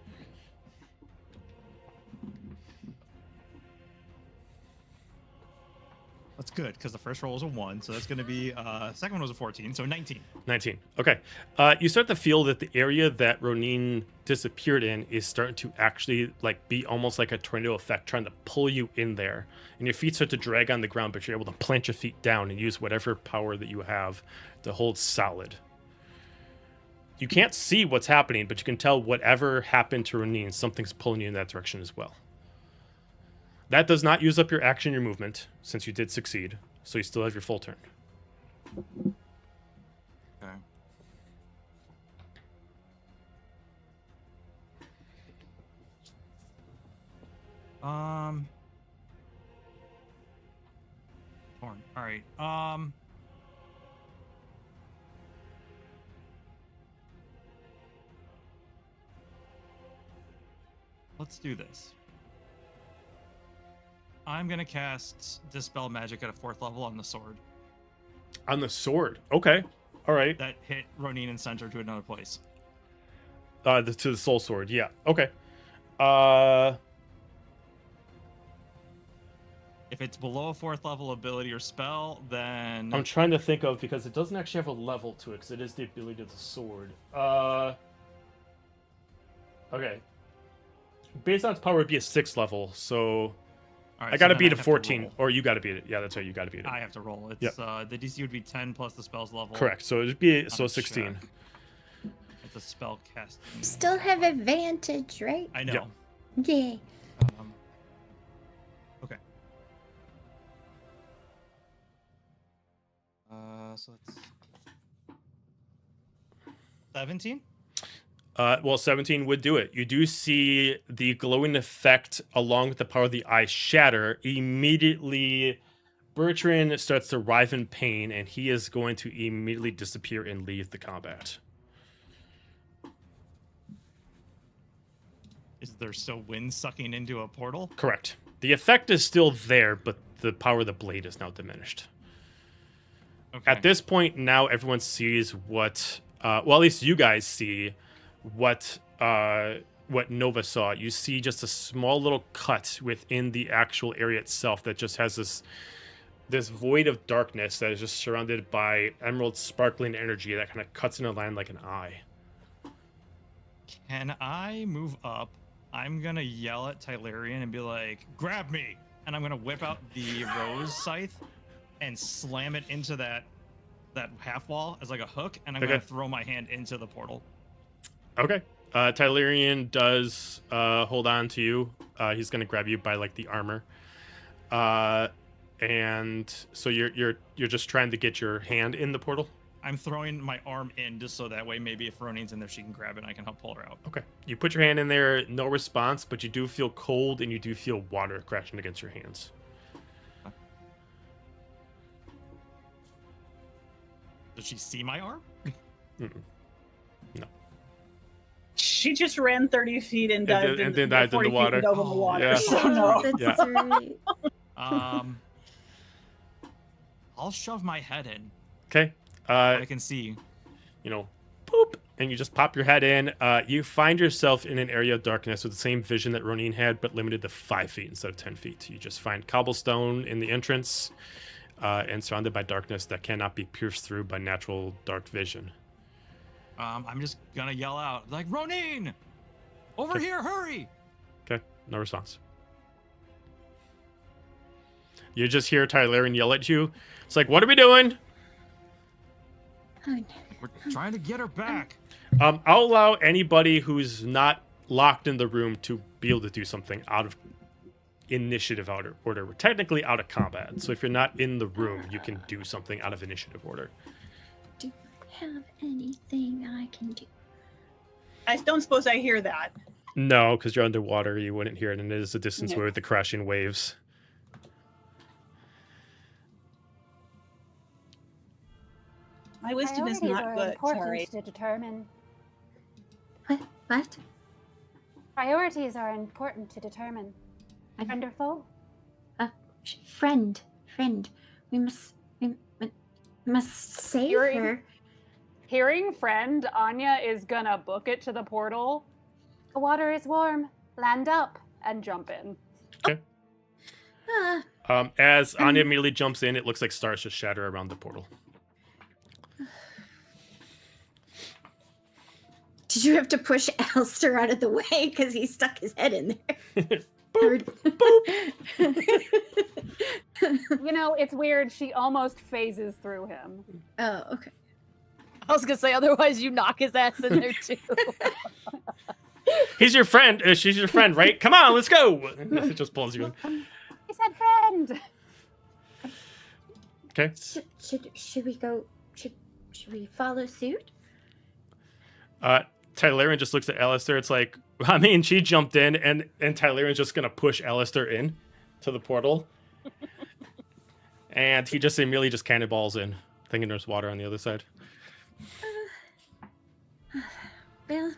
That's good, because the first roll was a 1, so that's going to be, second one was a 14, so 19. 19. Okay. You start to feel that the area that Roneen disappeared in is starting to actually be almost like a tornado effect, trying to pull you in there. And your feet start to drag on the ground, but you're able to plant your feet down and use whatever power that you have to hold solid. You can't see what's happening, but you can tell whatever happened to Roneen, something's pulling you in that direction as well. That does not use up your action, your movement, since you did succeed. So you still have your full turn. Okay. Torn. All right. Let's do this. I'm gonna cast Dispel Magic at a 4th level on the sword. On the sword. Okay. All right. That hit Roneen and sent her to another place. To the soul sword. Yeah. Okay. If it's below a 4th level ability or spell, then I'm trying to think of, because it doesn't actually have a level to it, because it is the ability of the sword. Okay. Based on its power, it would be a 6th level, so all right, I gotta then beat a have to 14, roll. or you gotta beat it. Yeah, that's right, you gotta beat it. I have to roll. It's Yep. The DC would be 10 plus the spell's level. Correct. So it'd be on so a 16. check. It's a spell casting. Still have advantage, right? I know. Yep. Yeah. Okay. So it's 17. Well, 17 would do it. You do see the glowing effect along with the power of the eye shatter. Immediately, Bertrand starts to writhe in pain, and he is going to immediately disappear and leave the combat. Is there still wind sucking into a portal? Correct. The effect is still there, but the power of the blade is now diminished. Okay. At this point, now everyone sees what, well, at least you guys see what Nova saw. You see just a small little cut within the actual area itself that just has this void of darkness that is just surrounded by emerald sparkling energy that kind of cuts in a line like an eye. Can I move up? I'm gonna yell at Tylerian and be like, "Grab me!" And I'm gonna whip out the rose scythe and slam it into that half wall as like a hook, and I'm Okay. gonna throw my hand into the portal. Okay. Tylerian does hold on to you. He's gonna grab you by like the armor. And so you're just trying to get your hand in the portal. I'm throwing my arm in just so that way maybe if Roneen's in there, she can grab it and I can help pull her out. Okay. You put your hand in there, no response, but you do feel cold and you do feel water crashing against your hands. Does she see my arm? Mm-mm. No. She just ran 30 feet and dived and then dived in 40 the feet water. and dove in the water. Yeah. So no. That's Yeah. right. I'll shove my head in. Okay. I can see. You know, boop, and you just pop your head in. You find yourself in an area of darkness with the same vision that Roneen had, but limited to 5 feet instead of 10 feet. You just find cobblestone in the entrance and surrounded by darkness that cannot be pierced through by natural dark vision. I'm just gonna yell out, like, Roneen! Over Okay. here, hurry! Okay, no response. You just hear Tylerian yell at you. It's like, what are we doing? Oh, no. We're trying to get her back. I'll allow anybody who's not locked in the room to be able to do something out of initiative order. We're technically out of combat, so if you're not in the room, you can do something out of initiative order. Do I have anything I can do? I don't suppose I hear that. No, because you're underwater, you wouldn't hear it, and it is a distance No. away with the crashing waves. My wisdom is Priorities not are good. important Sorry. to determine. What? Priorities are important to determine. I- Friend or foe? Friend. We must save You're her. Hearing friend, Anya is gonna book it to the portal. The water is warm. Land up and jump in. As Anya immediately jumps in, it looks like stars just shatter around the portal. Did you have to push Alistair out of the way because he stuck his head in there? You know, it's weird. She almost phases through him. Oh, okay. I was gonna say, otherwise you knock his ass in there too. He's your friend. She's your friend, right? Come on, let's go. It just pulls you in. He said friend. Okay. Should we go? Should we follow suit? Tylerian just looks at Alistair. It's like, I mean, she jumped in, and Tylerian's just gonna push Alistair in to the portal, and he just immediately just cannonballs in, thinking there's water on the other side. Well,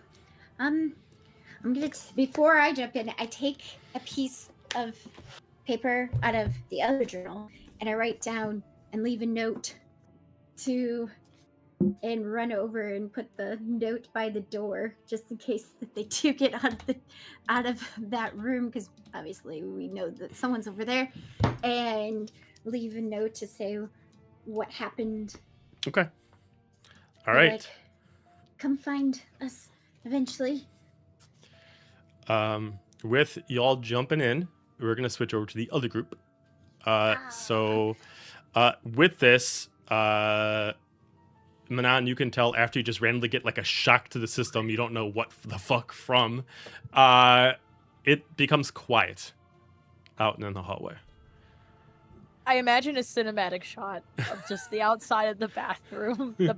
I'm gonna before I jump in, I take a piece of paper out of the other journal and I write down and leave a note and run over and put the note by the door just in case that they do get out of that room, because obviously we know that someone's over there, and leave a note to say what happened. Okay. All right. Like, come find us eventually. With y'all jumping in, we're gonna switch over to the other group. So, with this, Manon, you can tell after you just randomly get like a shock to the system, you don't know what the fuck from. It becomes quiet out in the hallway. I imagine a cinematic shot of just the outside of the bathroom, the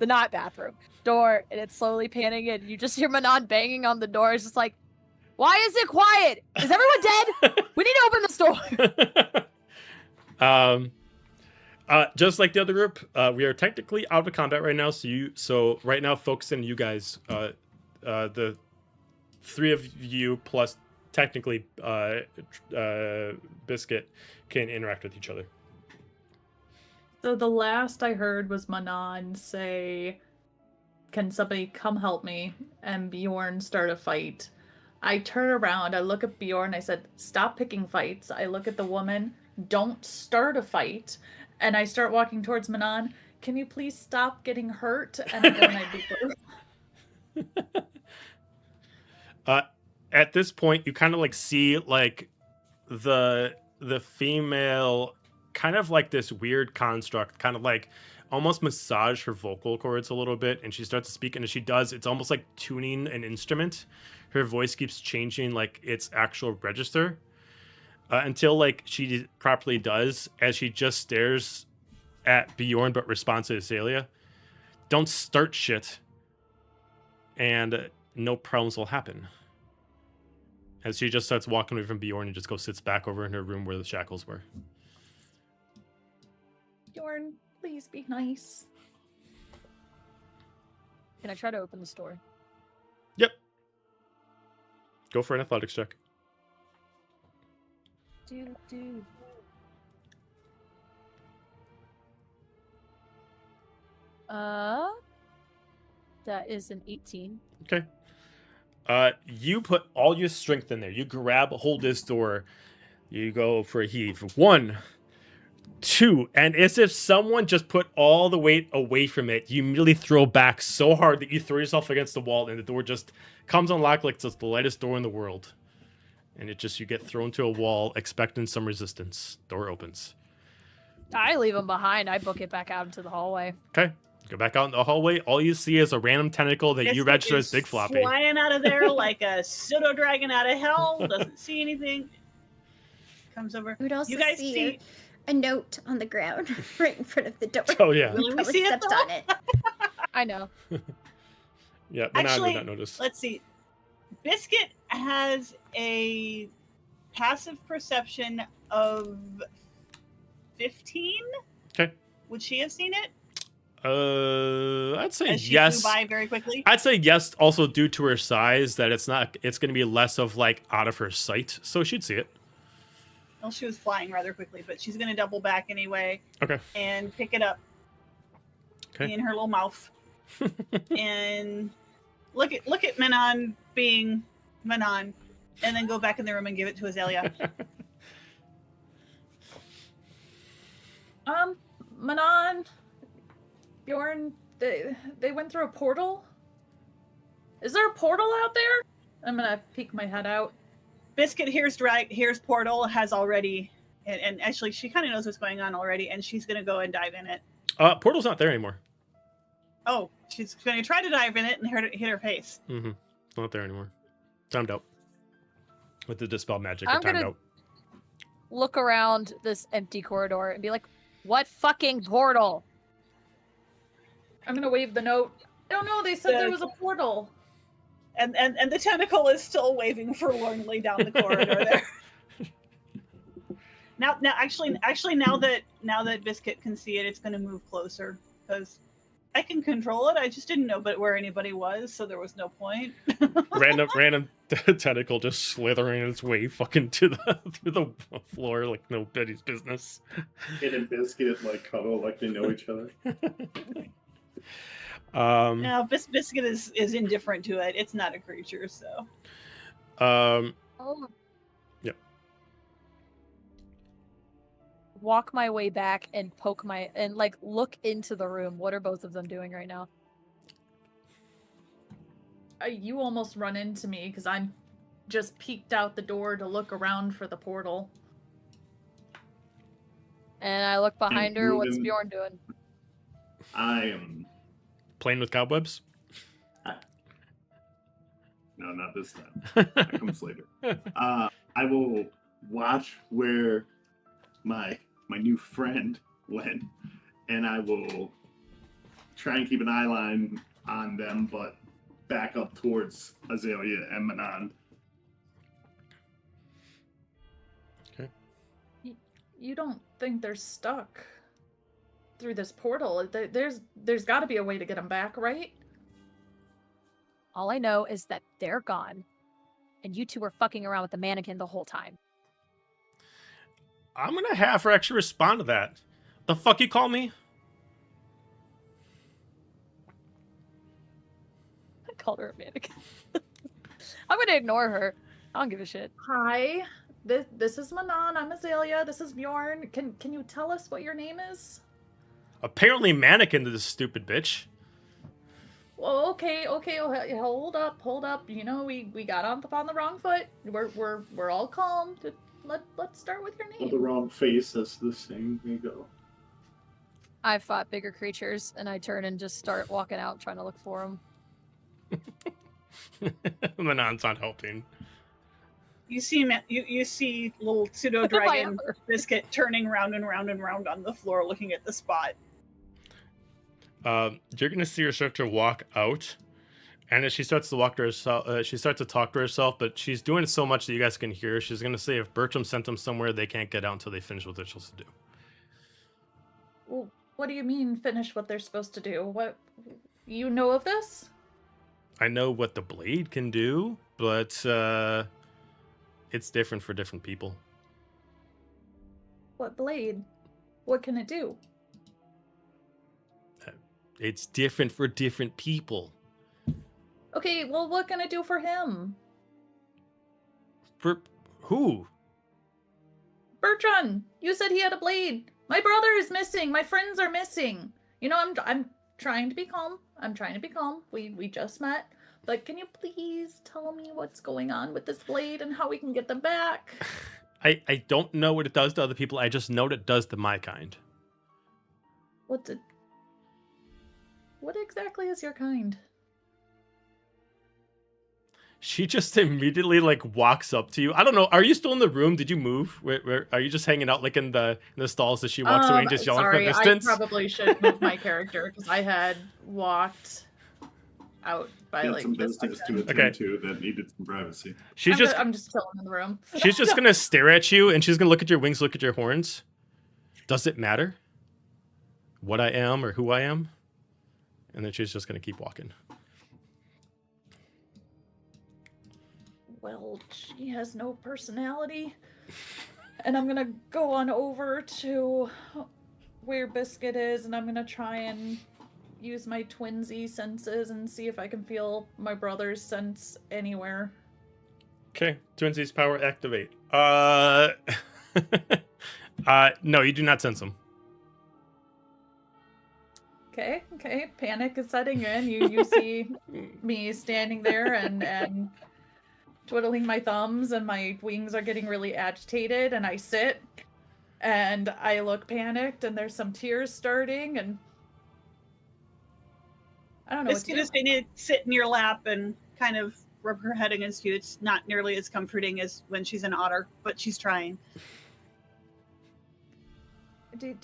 not bathroom door, and it's slowly panning in. You just hear Manon banging on the door. It's just like, why is it quiet? Is everyone dead? We need to open this door. Just like the other group, we are technically out of combat right now. So right now, focusing you guys, the three of you plus technically Biscuit can interact with each other. So the last I heard was Manon say, "Can somebody come help me?" and Bjorn start a fight. I turn around, I look at Bjorn, I said, "Stop picking fights." I look at the woman, "Don't start a fight." And I start walking towards Manon. "Can you please stop getting hurt?" And then I beat her. At this point, you kind of like see like the female kind of like this weird construct, kind of like almost massage her vocal cords a little bit, and she starts to speak, and as she does, it's almost like tuning an instrument. Her voice keeps changing like its actual register until like she properly does, as she just stares at Bjorn but responds to Azalia. Don't start shit, and no problems will happen. As she just starts walking away from Bjorn and just goes sits back over in her room where the shackles were. Bjorn, please be nice. Can I try to open this door? Yep. Go for an athletics check. Do. That is an 18. Okay. You put all your strength in there. You hold this door. You go for a heave. 1, 2, and as if someone just put all the weight away from it, you immediately throw back so hard that you throw yourself against the wall, and the door just comes unlocked like it's the lightest door in the world. And you get thrown to a wall, expecting some resistance. Door opens. I leave him behind. I book it back out into the hallway. Okay. Go back out in the hallway. All you see is a random tentacle that you register as Big Floppy. Flying out of there like a pseudo dragon out of hell. Doesn't see anything. Comes over. We would also You guys see see? a note on the ground right in front of the door. Oh, yeah. Will we Probably see it, stepped though? on it. I know. Yeah, Manon Actually, did not notice. let's see. Biscuit has a passive perception of 15. Okay. Would she have seen it? I'd say As she yes. flew by very quickly. I'd say yes, also due to her size, that it's going to be less of like out of her sight, so she'd see it. Well, she was flying rather quickly, but she's going to double back anyway. Okay. And pick it up in her little mouth. And look at Manon being Manon, and then go back in the room and give it to Azalia. Manon, Bjorn, they went through a portal? Is there a portal out there? I'm gonna peek my head out. Biscuit here's portal has already, and actually she kind of knows what's going on already, and she's gonna go and dive in it. Portal's not there anymore. Oh, she's gonna try to dive in it and hit her face. Mm-hmm. Not there anymore. Timed out. With the dispel magic, I'm it timed gonna- out. Look around this empty corridor and be like, what fucking portal? I'm gonna wave the note. Oh no, they said there was a portal. And the tentacle is still waving forlornly down the corridor there. Now now that Biscuit can see it, it's going to move closer because I can control it. I just didn't know where anybody was, so there was no point. random tentacle just slithering its way fucking through the floor like nobody's business. Kid and Biscuit like cuddle like they know each other. No, Biscuit is indifferent to it. It's not a creature, so. Oh. Yep. Walk my way back and look into the room. What are both of them doing right now? You almost run into me because I'm just peeked out the door to look around for the portal. And I look behind her. What's moving. Bjorn doing? I am. Playing with cobwebs? No, not this time. That comes later. I will watch where my new friend went, and I will try and keep an eye line on them, but back up towards Azalia and Manon. Okay. You don't think they're stuck through this portal? There's got to be a way to get them back, right? All I know is that they're gone, and you two were fucking around with the mannequin the whole time. I'm gonna have her actually respond to that. The fuck you call me? I called her a mannequin. I'm gonna ignore her. I don't give a shit. Hi, this is Manon. I'm Azalia. This is Bjorn. Can you tell us what your name is? Apparently mannequin to this stupid bitch. Well, okay. Hold up. You know, we got off on the wrong foot. We're all calm. let's start with your Well, the name. wrong face. That's the same. There you go. I fought bigger creatures, and I turn and just start walking out trying to look for them. Manon's not helping. You see, you see little pseudo If I dragon ever. Biscuit turning round and round and round on the floor, looking at the spot. You're gonna see her start to walk out, and as she starts to walk to herself, she starts to talk to herself, but she's doing it so much that you guys can hear her. She's gonna say if Bertram sent them somewhere, they can't get out until they finish what they're supposed to do. Well, what do you mean finish what they're supposed to do? What, you know of this? I know what the blade can do, but it's different for different people. What blade? What can it do? It's different for different people. Okay, well, what can it do for him? For who? Bertrand, you said he had a blade. My brother is missing. My friends are missing. You know, I'm trying to be calm. I'm trying to be calm. We just met. But can you please tell me what's going on with this blade and how we can get them back? I don't know what it does to other people. I just know what it does to my kind. What exactly is your kind? She just immediately walks up to you. I don't know. Are you still in the room? Did you move? Where are you just hanging out in the stalls as she walks away and just yelling from a distance? I probably should move my character because I had walked out by Had some business to attend to that needed some privacy. I'm just chilling in the room. She's just gonna stare at you and she's gonna look at your wings, look at your horns. Does it matter what I am or who I am? And then she's just gonna keep walking. Well, she has no personality. And I'm gonna go on over to where Biscuit is, and I'm gonna try and use my twinsy senses and see if I can feel my brother's sense anywhere. Okay, Twinsies power activate. No, you do not sense them. Okay. Panic is setting in. You see me standing there and twiddling my thumbs, and my wings are getting really agitated, and I sit and I look panicked, and there's some tears starting, and I don't know. Biscuit is going to sit in your lap and kind of rub her head against you. It's not nearly as comforting as when she's an otter, but she's trying. Do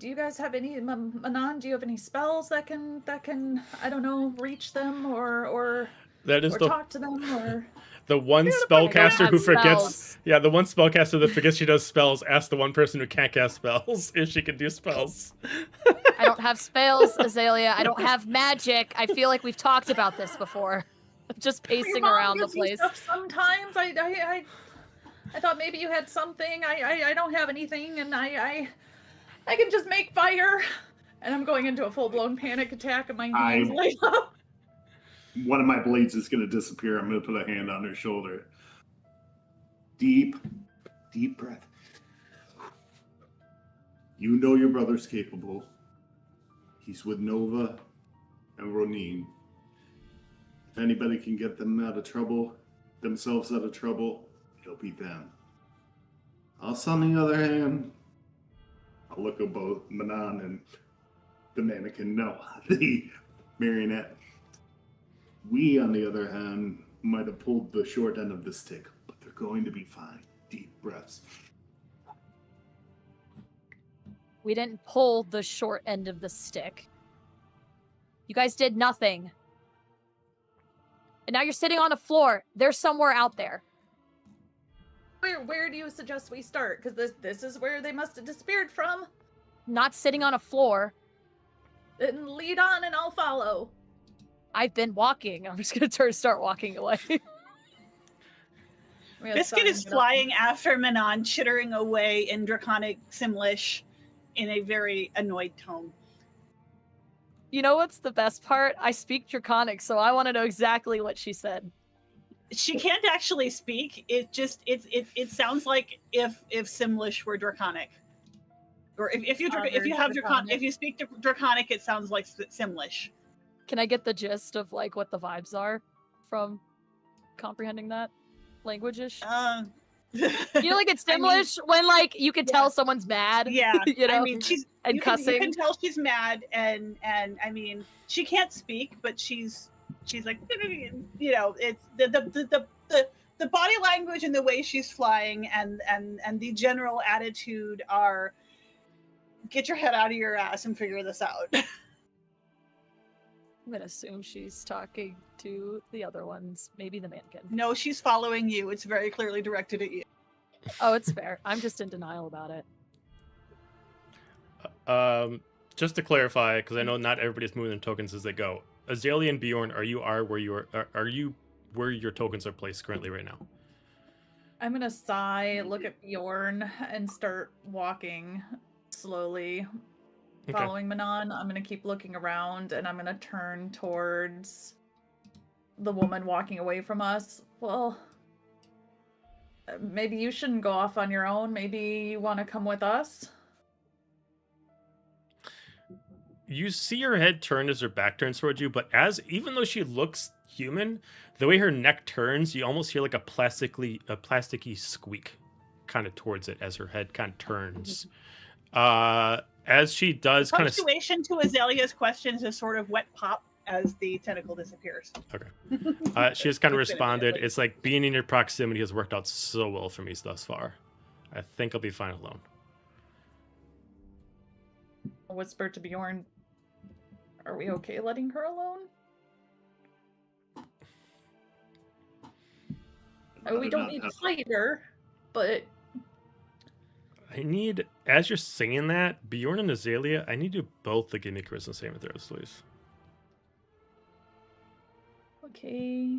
you guys have any, Manon, do you have any spells that can I don't know, reach them or that is talk to them or the one spellcaster who forgets. Spells. Yeah, the one spellcaster that forgets she does spells. Ask the one person who can't cast spells if she can do spells. I don't have spells, Azalia. I don't have magic. I feel like we've talked about this before. I'm just pacing Your mom around the gives you place. stuff sometimes I thought maybe you had something. I don't have anything, and I can just make fire. And I'm going into a full-blown panic attack, and my hands light up. One of my blades is going to disappear. I'm going to put a hand on her shoulder. Deep breath. You know your brother's capable. He's with Nova and Roneen. If anybody can get them out of trouble, themselves out of trouble, it'll be them. Us, on the other hand, I'll look at both Manon and the mannequin. No, the marionette. We, on the other hand, might have pulled the short end of the stick, but they're going to be fine. Deep breaths. We didn't pull the short end of the stick. You guys did nothing. And now you're sitting on a floor. They're somewhere out there. Where do you suggest we start? Because this is where they must have disappeared from. Not sitting on a floor. Then lead on and I'll follow. I've been walking. I'm just gonna start walking away. Biscuit is flying after Manon, chittering away in Draconic Simlish in a very annoyed tone. You know what's the best part? I speak Draconic, so I want to know exactly what she said. She can't actually speak. It sounds like if Simlish were Draconic, or if you speak Draconic, it sounds like Simlish. Can I get the gist of what the vibes are from comprehending that language-ish? You know, like it's Simlish when like you can tell somene's mad. Yeah, You know, I mean, and you cussing. can tell she's mad, and I mean, she can't speak, but she's like, you know, it's the body language and the way she's flying, and the general attitude are, get your head out of your ass and figure this out. I'm gonna assume she's talking to the other ones, maybe the mannequin. No, she's following you. It's very clearly directed at you. Oh, it's fair. I'm just in denial about it. Just to clarify, because I know not everybody's moving their tokens as they go. Azalia and Bjorn, are you where your tokens are placed currently right now? I'm gonna sigh, look at Bjorn, and start walking slowly, following Manon. I'm gonna keep looking around, and I'm gonna turn towards the woman walking away from us. Well, maybe you shouldn't go off on your own. Maybe you want to come with us? You see her head turn as her back turns towards you, but even though she looks human, the way her neck turns, you almost hear like a plasticky squeak kind of towards it as her head kind of turns. As she does kind of punctuation to Azalea's questions is sort of wet pop as the tentacle disappears. Okay. She has kind of responded. It's like being in your proximity has worked out so well for me thus far. I think I'll be fine alone. I'll whisper to Bjorn, are we okay letting her alone? We don't need to fight her, but... I need, as you're saying that, Bjorn and Azalia, I need you both to give me charisma saving throws, please. Okay.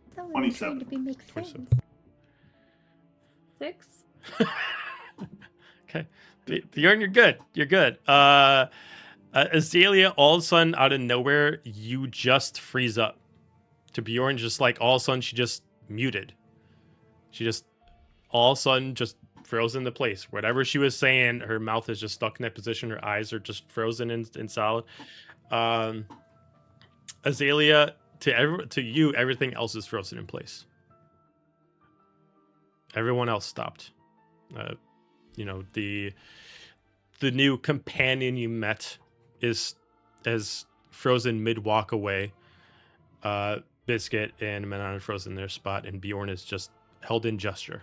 I thought we were trying 27. to make friends. 6? Okay. Bjorn, you're good. You're good. Azalia, all of a sudden, out of nowhere, you just freeze up. To Bjorn, just like all of a sudden, she just muted. She just all of a sudden just frozen into place. Whatever she was saying, her mouth is just stuck in that position. Her eyes are just frozen in solid. Azalia, to you, everything else is frozen in place. Everyone else stopped. You know, the new companion you met is frozen mid walk away. Biscuit and Manon are frozen in their spot, and Bjorn is just held in gesture.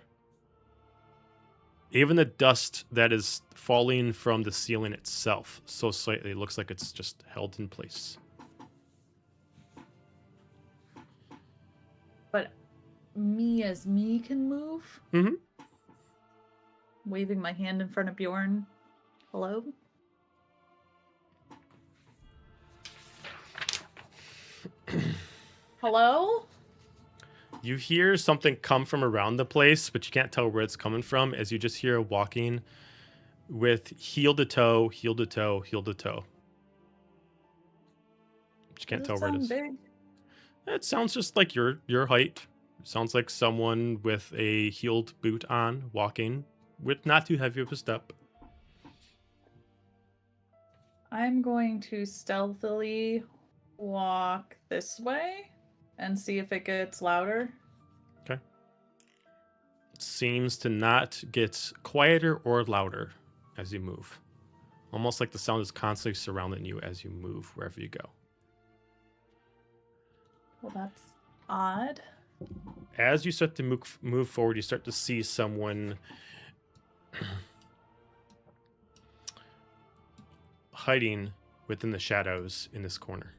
Even the dust that is falling from the ceiling itself, so slightly, looks like it's just held in place. But me as me can move? Mm-hmm. Waving my hand in front of Bjorn. Hello? Hello? You hear something come from around the place, but you can't tell where it's coming from, as you just hear walking with heel to toe, heel to toe, heel to toe. But you can't tell where it is. Big? It sounds just like your height. It sounds like someone with a heeled boot on, walking with not too heavy of a step. I'm going to stealthily walk this way and see if it gets louder. Okay. It seems to not get quieter or louder as you move. Almost like the sound is constantly surrounding you as you move wherever you go. Well, that's odd. As you start to move forward, you start to see someone hiding within the shadows in this corner.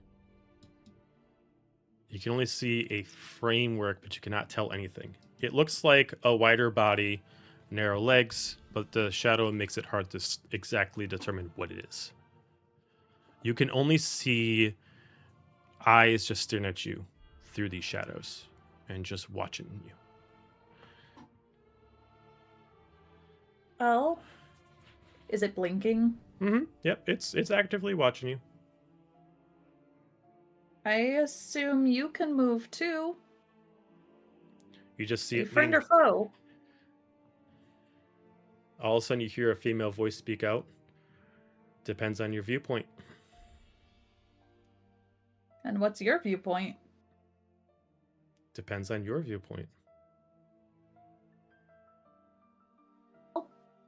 You can only see a framework, but you cannot tell anything. It looks like a wider body, narrow legs, but the shadow makes it hard to exactly determine what it is. You can only see eyes just staring at you through these shadows and just watching you. Oh? Is it blinking? Mm-hmm. Yep, it's actively watching you. I assume you can move too. You just see A it. friend or foe? All of a sudden, you hear a female voice speak out. Depends on your viewpoint. And what's your viewpoint? Depends on your viewpoint.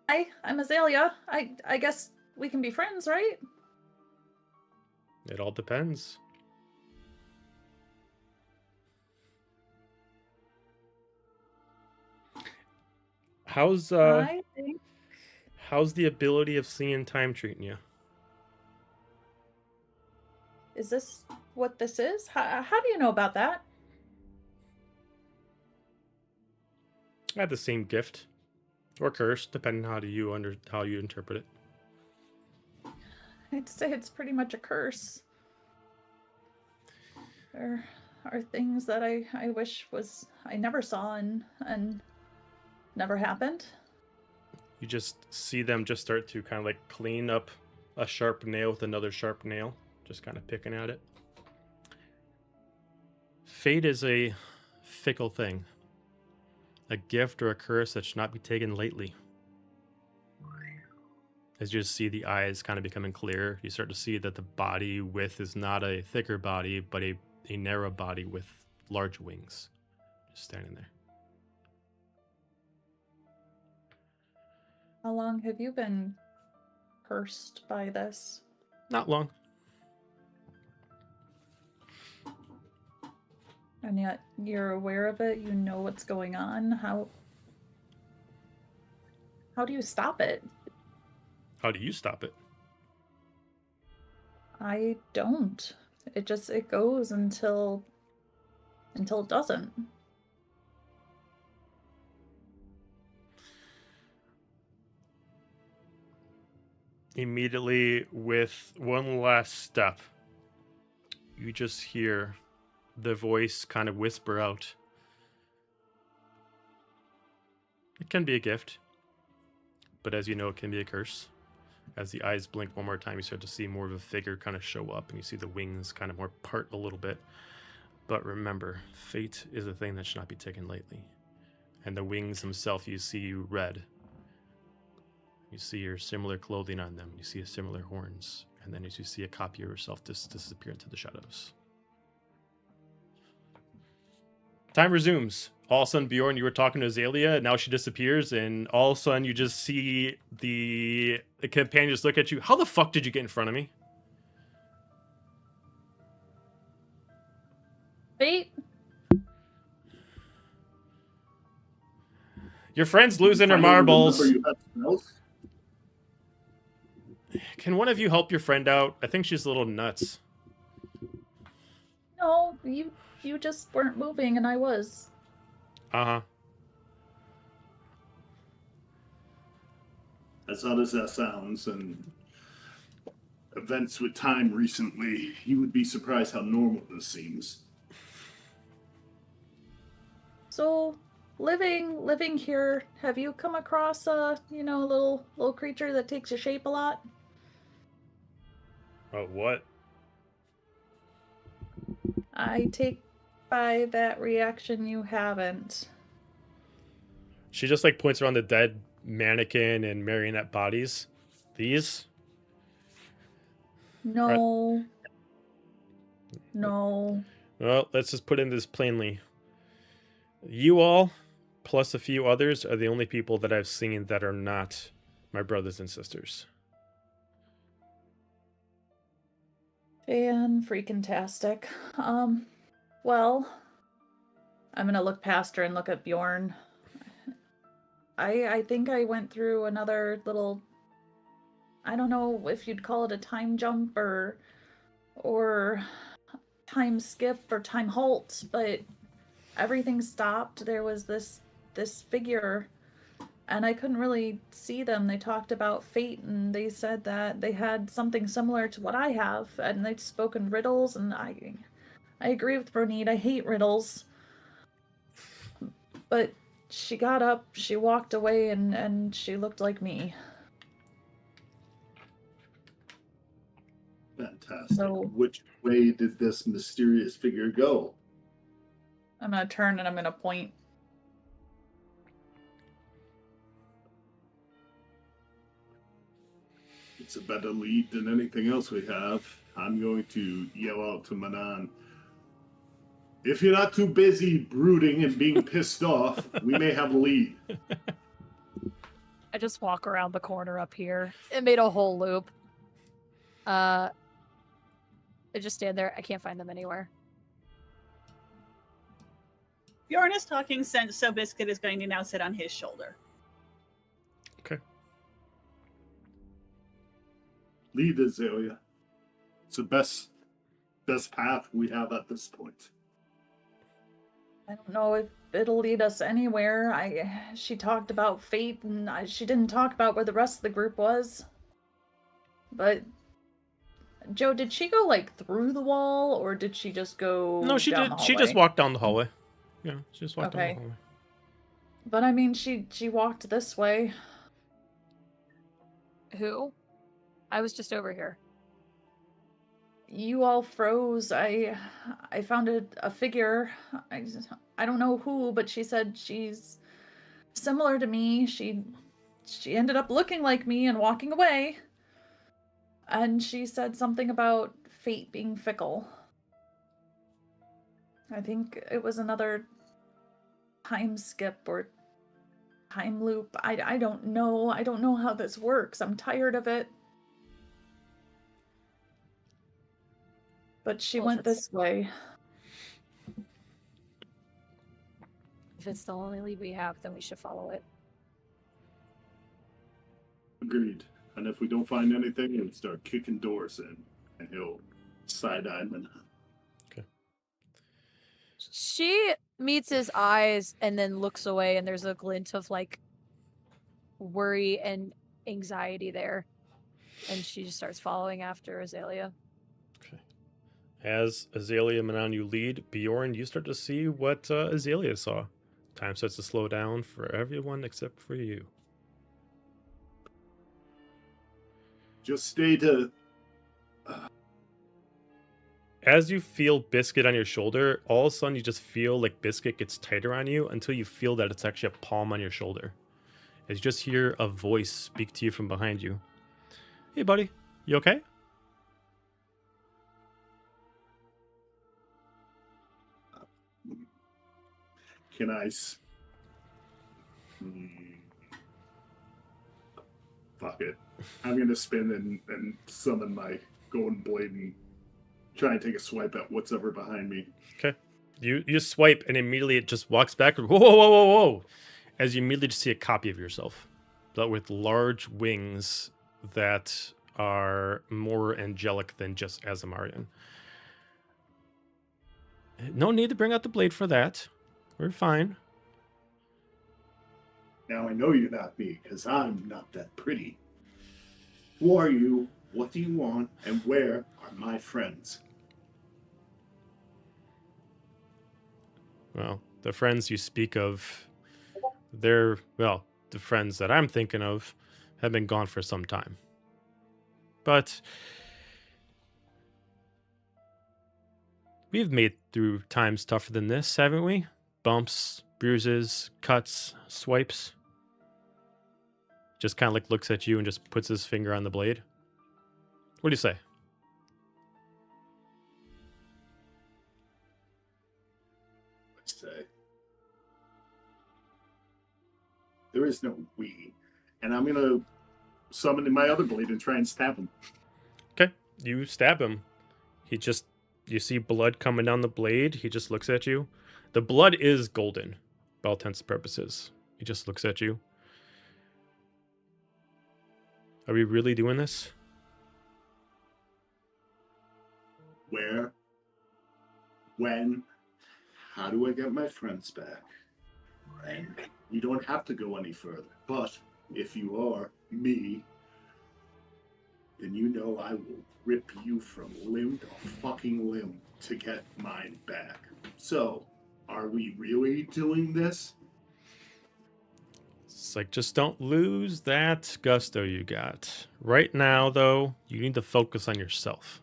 Hi, I'm Azalia. I guess we can be friends, right? It all depends. How's I think. how's the ability of seeing time treating you? Is this what this is? How do you know about that? I have the same gift or curse, depending how you interpret it. I'd say it's pretty much a curse. There are things that I wish I never saw and never happened. You just see them just start to kind of like clean up a sharp nail with another sharp nail, just kind of picking at it. Fate is a fickle thing. A gift or a curse that should not be taken lightly. As you just see the eyes kind of becoming clear, you start to see that the body width is not a thicker body, but a narrow body with large wings. Just standing there. How long have you been cursed by this? Not long. And yet you're aware of it, you know what's going on. How do you stop it? How do you stop it? I don't. It goes until it doesn't. Immediately, with one last step, you just hear the voice kind of whisper out. It can be a gift, but as you know, it can be a curse. As the eyes blink one more time, you start to see more of a figure kind of show up, and you see the wings kind of more part a little bit. But remember, fate is a thing that should not be taken lightly. And the wings themselves, you see red. You see your similar clothing on them. You see similar horns. And then as you see a copy of yourself disappear into the shadows. Time resumes. All of a sudden, Bjorn, you were talking to Azalia, and now she disappears, and all of a sudden you just see the companion just look at you. How the fuck did you get in front of me? Fate? Your friend's losing her marbles. Can one of you help your friend out? I think she's a little nuts. No, you just weren't moving and I was. Uh-huh. As odd as that sounds, and events with time recently, you would be surprised how normal this seems. So, living here, have you come across a little creature that takes your shape a lot? Oh, what? I take by that reaction you haven't. She just like points around the dead mannequin and marionette bodies. These? No. No. Well, let's just put in this plainly. You all, plus a few others, are the only people that I've seen that are not my brothers and sisters. Fan-freaking-tastic. Well, I'm gonna look past her and look at Bjorn. I think I went through another little, I don't know if you'd call it a time jump or time skip or time halt, but everything stopped. There was this figure, and I couldn't really see them. They talked about fate, and they said that they had something similar to what I have, and they'd spoken riddles, and I agree with Roneen. I hate riddles. But she got up, she walked away, and she looked like me. Fantastic. So, which way did this mysterious figure go? I'm gonna turn and I'm gonna point. It's a better lead than anything else we have. I'm going to yell out to Manon. If you're not too busy brooding and being pissed off, we may have a lead. I just walk around the corner up here. It made a whole loop. I just stand there. I can't find them anywhere. Bjorn is talking sense, so Biscuit is going to now sit on his shoulder. Okay. Lead, Azalia. It's the best path we have at this point. I don't know if it'll lead us anywhere. She talked about fate, and she didn't talk about where the rest of the group was. But Joe, did she go like through the wall, or did she just go? No, she down did. the She just hallway? walked down the hallway. Yeah, she just walked down Okay. the hallway. But I mean, she walked this way. Who? I was just over here. You all froze. I found a figure. I don't know who, but she said she's similar to me. She ended up looking like me and walking away. And she said something about fate being fickle. I think it was another time skip or time loop. I don't know. I don't know how this works. I'm tired of it. But she Well, went if it's- this way. If it's the only lead we have, then we should follow it. Agreed. And if we don't find anything, he'll start kicking doors in, and he'll side-eye Manon. She meets his eyes and then looks away, and there's a glint of like worry and anxiety there. And she just starts following after Azalia. Okay. As Azalia and Manon, you lead, Bjorn, you start to see what Azalia saw. Time starts to slow down for everyone except for you. Just stay to... As you feel Biscuit on your shoulder, all of a sudden you just feel like Biscuit gets tighter on you until you feel that it's actually a palm on your shoulder. As you just hear a voice speak to you from behind you. Hey, buddy. You okay? Can I... Fuck it. I'm going to spin and summon my golden blade and try and take a swipe at what's ever behind me. Okay. You swipe and immediately it just walks backward. Whoa, whoa, whoa, whoa, whoa. As you immediately just see a copy of yourself, but with large wings that are more angelic than just Azamarian. No need to bring out the blade for that. We're fine. Now I know you're not me, because I'm not that pretty. Who are you? What do you want? And where are my friends? Well, the friends you speak of, the friends that I'm thinking of have been gone for some time. But we've made through times tougher than this, haven't we? Bumps, bruises, cuts, swipes. Just kind of like looks at you and just puts his finger on the blade. What do you say? Let's say. There is no we. And I'm going to summon my other blade and try and stab him. Okay, you stab him. You see blood coming down the blade. He just looks at you. The blood is golden, by all intents and purposes. He just looks at you. Are we really doing this? Where? When? How do I get my friends back? And you don't have to go any further. But if you are me, then you know I will rip you from limb to fucking limb to get mine back. So, are we really doing this? It's like, just don't lose that gusto you got. Right now, though, you need to focus on yourself.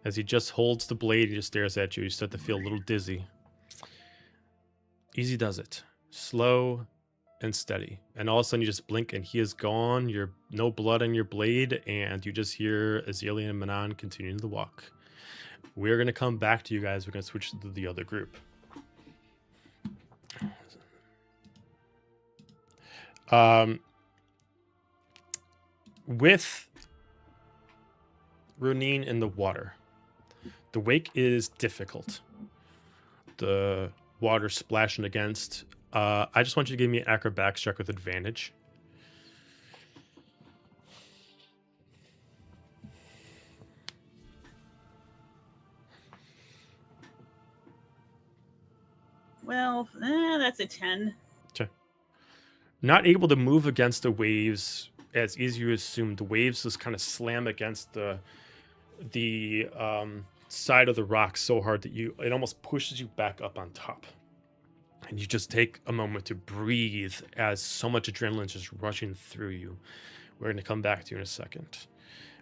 As he just holds the blade and just stares at you, you start to feel a little dizzy. Easy does it. Slow and steady. And all of a sudden you just blink and he is gone. You're no blood on your blade, and you just hear Azalia and Manon continuing to walk. We're going to come back to you guys. We're going to switch to the other group. With Roneen in the water, the wake is difficult. The water splashing against. I just want you to give me an acrobatics check with advantage. Well, that's a 10. Okay. Not able to move against the waves as easy as you assume. The waves just kind of slam against the side of the rock so hard that it almost pushes you back up on top. And you just take a moment to breathe as so much adrenaline is just rushing through you. We're going to come back to you in a second.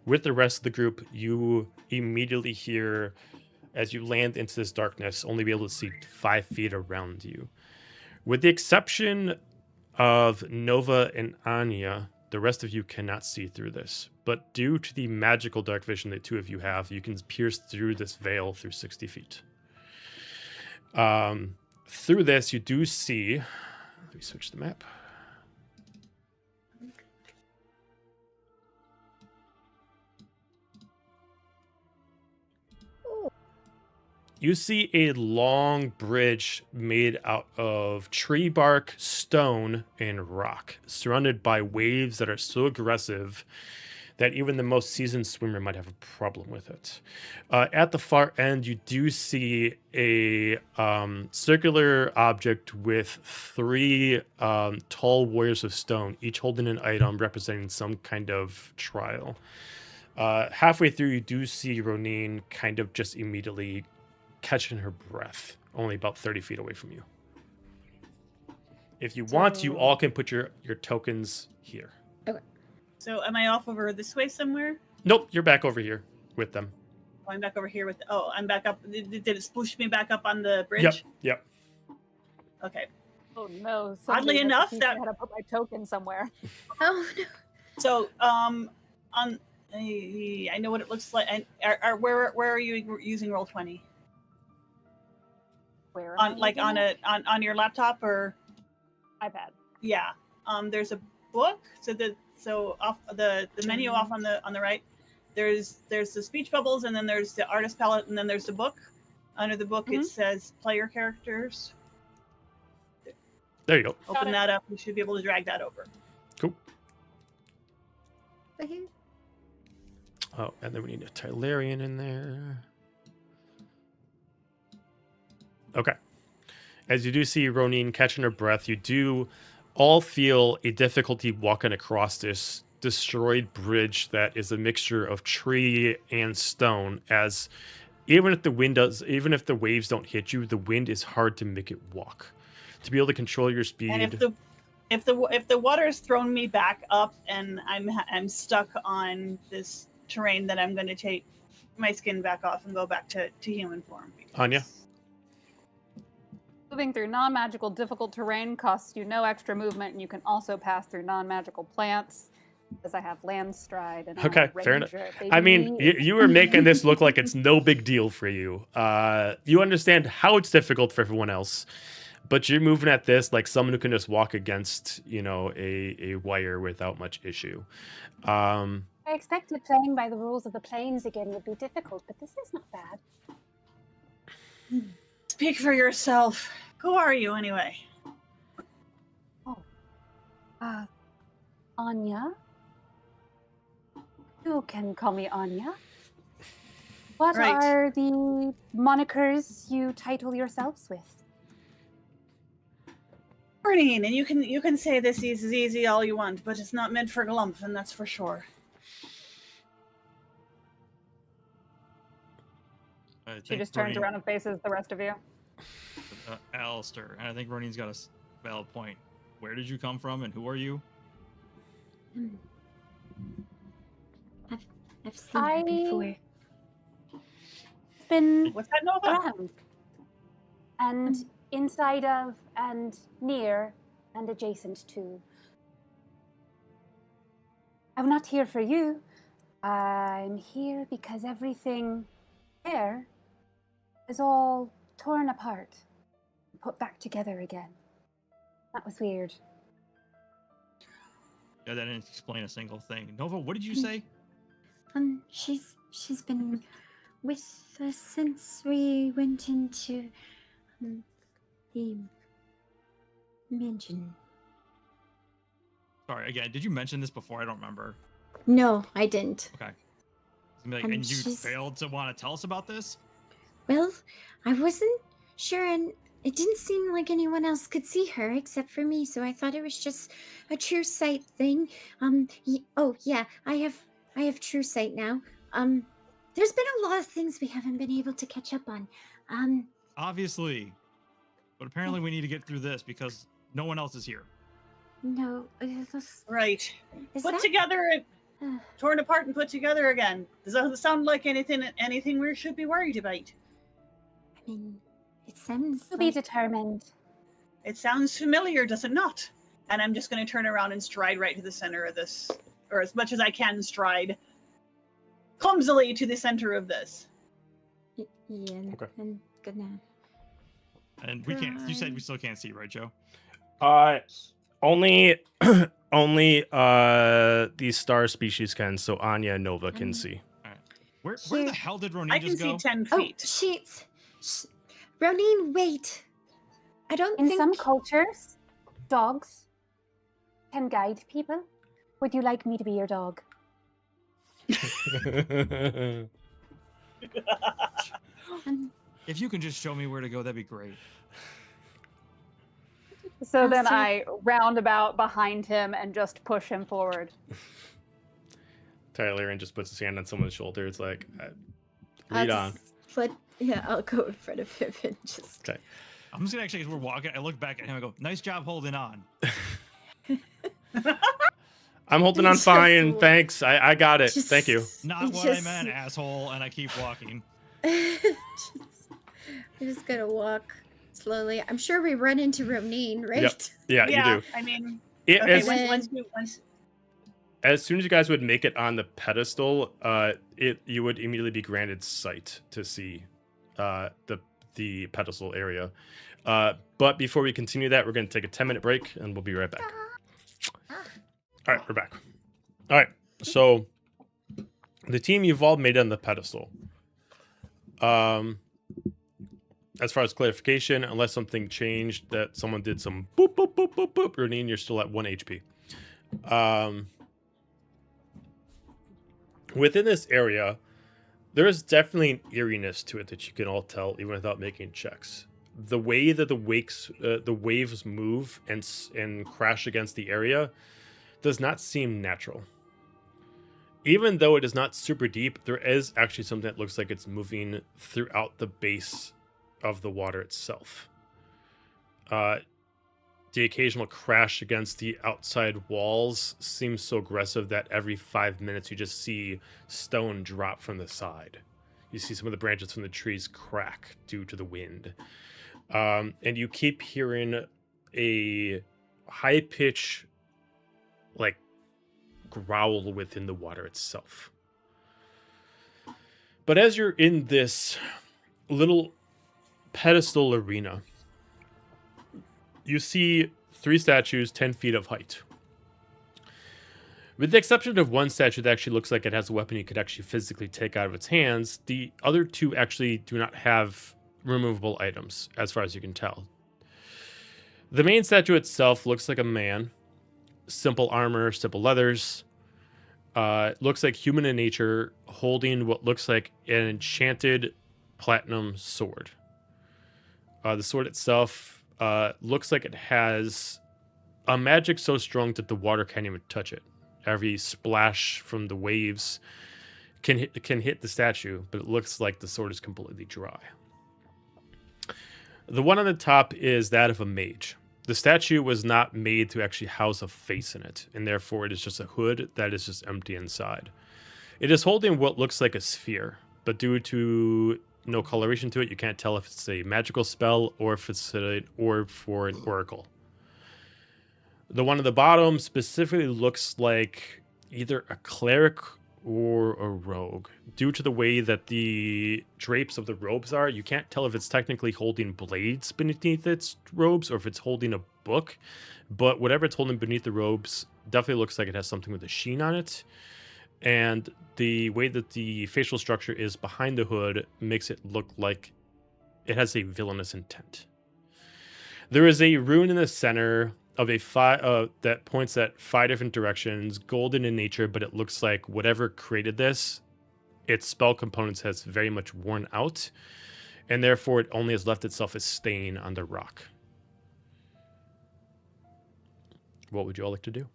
With the rest of the group, you immediately hear, as you land into this darkness, only be able to see 5 feet around you. With the exception of Nova and Anya, the rest of you cannot see through this. But due to the magical dark vision that 2 of you have, you can pierce through this veil through 60 feet. Through this, you do see... Let me switch the map. You see a long bridge made out of tree bark, stone, and rock, surrounded by waves that are so aggressive that even the most seasoned swimmer might have a problem with it. At the far end, you do see a circular object with 3 tall warriors of stone, each holding an item representing some kind of trial. Halfway through, you do see Roneen kind of just immediately catching her breath, only about 30 feet away from you. If you want, you all can put your tokens here. Okay. So am I off over this way somewhere? Nope, you're back over here with them. Oh, I'm back over here with... Oh, I'm back up. Did it sploosh me back up on the bridge? Yep. Okay. Oh no! Oddly somebody has to enough, teach that- me how to put my token somewhere. Oh no. So, on... I know what it looks like. And where are you using Roll20? Where am I On like using it? on your laptop or? iPad. Yeah. There's a book. So off the menu off on the right. There's the speech bubbles, and then there's the artist palette, and then there's the book. Under the book, it says player characters. There you go. Open that up. You should be able to drag that over. Cool. Right here. Oh, and then we need a Tylarian in there. Okay. As you do see Roneen catching her breath, you do all feel a difficulty walking across this destroyed bridge that is a mixture of tree and stone, as even if the waves don't hit you, the wind is hard to make it walk. To be able to control your speed. And if the water's thrown me back up and I'm stuck on this terrain, then I'm going to take my skin back off and go back to human form. Anya? Moving through non-magical difficult terrain costs you no extra movement, and you can also pass through non-magical plants, because I have land stride and I'm Okay, a fair enough. ranger, I mean, baby. you were making this look like it's no big deal for you. You understand how it's difficult for everyone else, but you're moving at this like someone who can just walk against, a wire without much issue. I expected playing by the rules of the planes again would be difficult, but this is not bad. Speak for yourself. Who are you anyway? Anya? You can call me Anya. What Right. are the monikers you title yourselves with? Roneen, and you can say this is easy all you want, but it's not meant for Glump, and that's for sure. I She think just turns Roneen- around and faces the rest of you. Alistair, and I think Roneen's got a valid point. Where did you come from, and who are you? I've seen her before. It's been What's that, Nova? around and inside of and near and adjacent to. I'm not here for you. I'm here because everything hair is all torn apart, put back together again. That was weird. Yeah, that didn't explain a single thing. Nova, what did you say? She's been with us since we went into the mansion. Sorry, again, did you mention this before? I don't remember. No, I didn't. Okay. Like, and you she's- failed to want to tell us about this? Well, I wasn't sure, and it didn't seem like anyone else could see her except for me, so I thought it was just a true sight thing. Oh yeah, I have true sight now. There's been a lot of things we haven't been able to catch up on. Obviously. But apparently we need to get through this because no one else is here. No, Right. is Put that- together and torn apart and put together again. Does that sound like anything we should be worried about? I mean, it sounds To be like... determined. It sounds familiar, does it not? And I'm just going to turn around and stride right to the center of this, or as much as I can stride clumsily to the center of this. Yeah, Okay. and good night. And we can't, you said we still can't see, right, Joe? Only these star species can, so Anya and Nova can see. Where Here. the hell did Roneen I can just see go? 10 Oh, feet. Roneen, wait. I don't In think... some cultures, dogs can guide people. Would you like me to be your dog? If you can just show me where to go, that'd be great. So then see. I round about behind him and just push him forward. Tyler and just puts his hand on someone's shoulder. It's like, I'll lead on. I'll go in front of him and just... Okay. I'm just gonna actually, as we're walking, I look back at him and go, nice job holding on. I'm holding on Just fine. look. Thanks. I got it. Just- Thank you. Not what I Just- meant, asshole. And I keep walking. I'm just gonna walk slowly. I'm sure we run into Roneen, right? Yeah, you do. I mean, It, okay, as, once as soon as you guys would make it on the pedestal, you would immediately be granted sight to see the pedestal area. But before we continue that, we're going to take a 10-minute break, and we'll be right back. All right, we're back. All right, so the team you've all made on the pedestal. As far as clarification, unless something changed, that someone did some boop, boop, boop, boop, boop, Roneen, you're still at 1 HP. Within this area, there is definitely an eeriness to it that you can all tell, even without making checks. The way that the waves move and crash against the area does not seem natural. Even though it is not super deep, there is actually something that looks like it's moving throughout the base of the water itself. The occasional crash against the outside walls seems so aggressive that every 5 minutes you just see stone drop from the side. You see some of the branches from the trees crack due to the wind. And you keep hearing a high pitch, like, growl within the water itself. But as you're in this little pedestal arena, you see 3 statues 10 feet of height. With the exception of one statue that actually looks like it has a weapon you could actually physically take out of its hands, the other 2 actually do not have removable items, as far as you can tell. The main statue itself looks like a man. Simple armor, simple leathers. Looks like human in nature holding what looks like an enchanted platinum sword. The sword itself looks like it has a magic so strong that the water can't even touch it. Every splash from the waves can hit the statue, but it looks like the sword is completely dry. The one on the top is that of a mage. The statue was not made to actually house a face in it, and therefore it is just a hood that is just empty inside. It is holding what looks like a sphere, but due to no coloration to it, you can't tell if it's a magical spell or if it's an orb for an oracle. The one at the bottom specifically looks like either a cleric or a rogue. Due to the way that the drapes of the robes are, you can't tell if it's technically holding blades beneath its robes or if it's holding a book. But whatever it's holding beneath the robes definitely looks like it has something with a sheen on it. And the way that the facial structure is behind the hood makes it look like it has a villainous intent. There is a rune in the center of a that points at 5 different directions, golden in nature, but it looks like whatever created this, its spell components has very much worn out, and therefore it only has left itself a stain on the rock. What would you all like to do?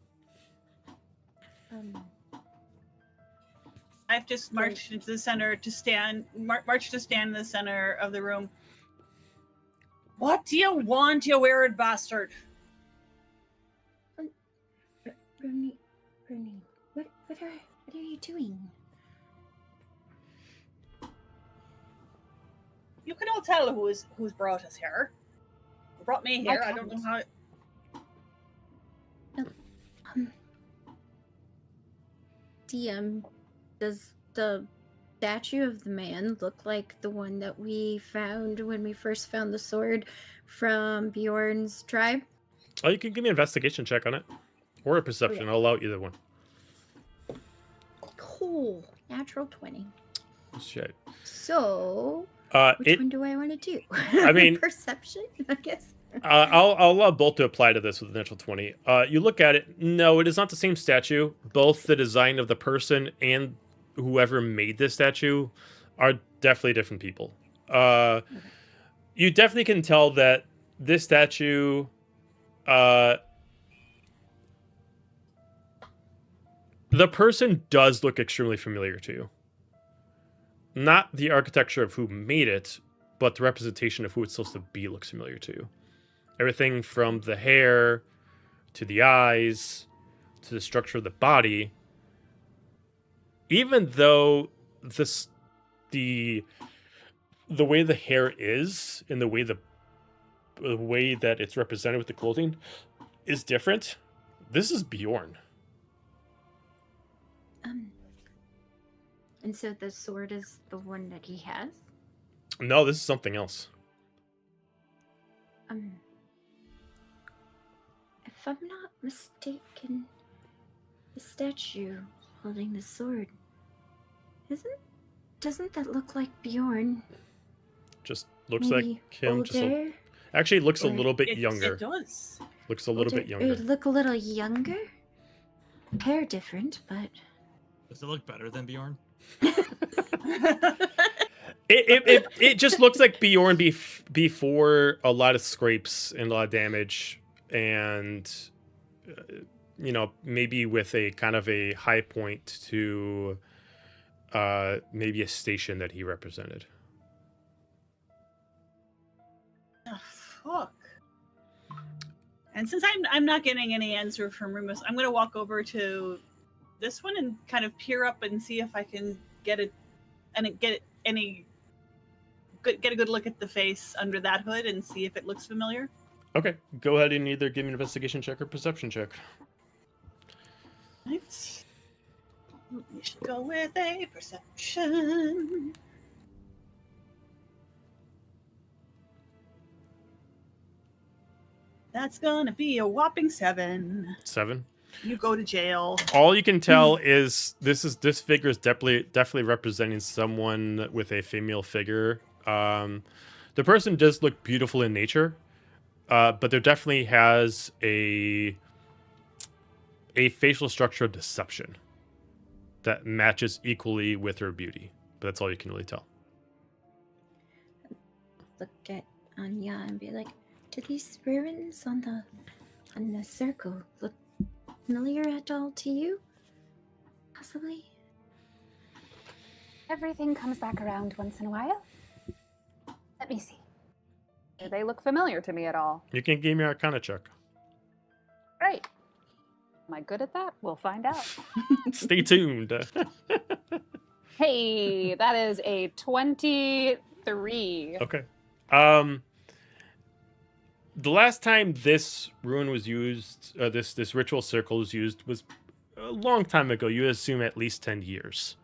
I've just marched into the center to stand. Marched to stand in the center of the room. What do you want, you weird bastard? Roneen, what are you doing? You can all tell who's brought us here. Who brought me here? I don't know how. DM, does the statue of the man look like the one that we found when we first found the sword from Bjorn's tribe? Oh, you can give me an investigation check on it. Or a perception. I'll allow either one. Cool. Natural 20. Shit. So, which one do I want to do? I mean... Perception, I guess? I'll allow both to apply to this with a natural 20. You look at it. No, it is not the same statue. Both the design of the person and whoever made this statue are definitely different people. You definitely can tell that this statue... the person does look extremely familiar to you. Not the architecture of who made it, but the representation of who it's supposed to be looks familiar to you. Everything from the hair, to the eyes, to the structure of the body. Even though the way the hair is, and the way that it's represented with the clothing is different, this is Bjorn. And so the sword is the one that he has? No, this is something else. If I'm not mistaken, the statue holding the sword doesn't that look like Bjorn? Just looks Maybe like him. older? Actually, looks a Or- little bit younger. It does. Looks a little bit younger. Look a little younger? Hair different, but Does it look better than Bjorn? It just looks like Bjorn before a lot of scrapes and a lot of damage, and maybe with a kind of a high point to maybe a station that he represented. Oh, fuck. And since I'm not getting any answer from Rumus, I'm gonna walk over to this one and kind of peer up and see if I can get a good look at the face under that hood and see if it looks familiar. Okay, go ahead and either give me an investigation check or perception check. Right. We should go with a perception. That's gonna be a whopping 7. 7. You go to jail. All you can tell is this figure is definitely representing someone with a female figure. The person does look beautiful in nature, but there definitely has a facial structure of deception that matches equally with her beauty. But that's all you can really tell. look at Anya and be like, do these ruins on the circle look familiar at all to you? Possibly? Everything comes back around once in a while. Let me see. Do they look familiar to me at all? You can give me an Arcana check. Right. Am I good at that? We'll find out. Stay tuned. Hey, that is a 23. Okay. The last time this rune was used, this ritual circle was used, was a long time ago. You assume at least 10 years.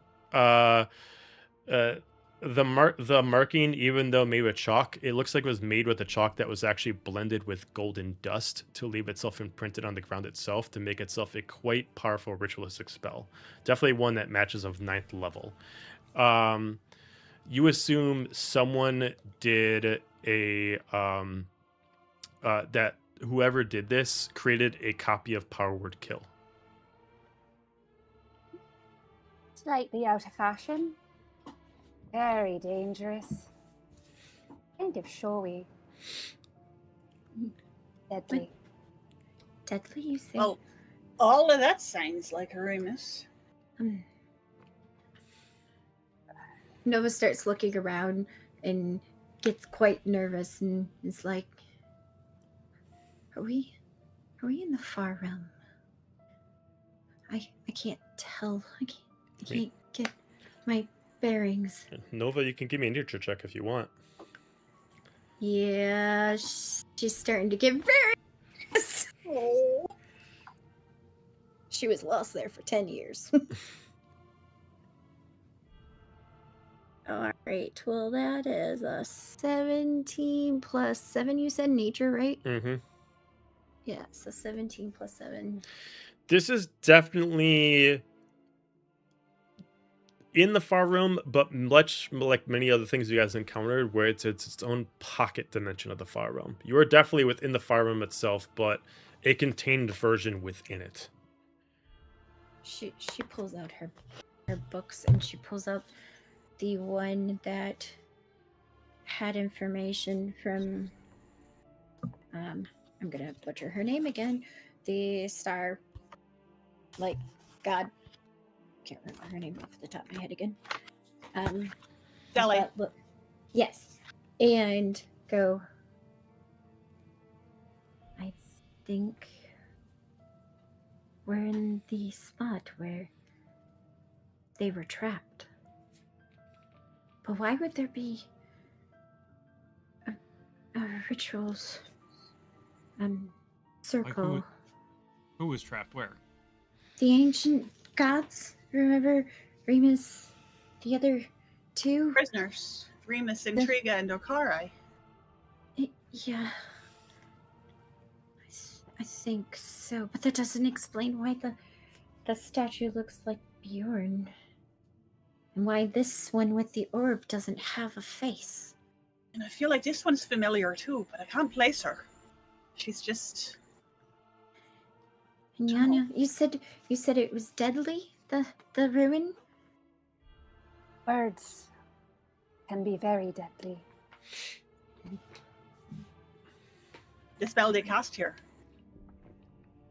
The marking, even though made with chalk, it looks like it was made with a chalk that was actually blended with golden dust to leave itself imprinted on the ground itself to make itself a quite powerful ritualistic spell. Definitely one that matches of 9th level. You assume someone did a that whoever did this created a copy of Power Word Kill. Slightly out of fashion. Very dangerous. Kind of showy. Deadly. Deadly, you say? Well, all of that sounds like Aramis. Nova starts looking around and gets quite nervous and is like, Are we in the far realm? I can't tell. I can't get my bearings. Nova, you can give me a nature check if you want. Yeah, she's starting to get very nervous. Oh. She was lost there for 10 years. All right, well, that is a 17 plus 7. You said nature, right? Mm-hmm. Yeah, so 17 plus 7. This is definitely in the far realm, but much like many other things you guys encountered, where it's its own pocket dimension of the far realm. You are definitely within the far realm itself, but a contained version within it. She pulls out her books, and she pulls out the one that had information from I'm gonna butcher her name again, the star, like, god, can't remember her name off the top of my head again. Delhi. Look, yes, and go, I think we're in the spot where they were trapped. But why would there be a rituals circle? Like who was trapped where? The ancient gods, remember Remus, the other two? Prisoners. Remus, Intriga, and Okarai. Yeah. I think so, but that doesn't explain why the statue looks like Bjorn. And why this one with the orb doesn't have a face. And I feel like this one's familiar too, but I can't place her. She's just... And Yana, you said it was deadly, the ruin? Words can be very deadly. The spell they cast here.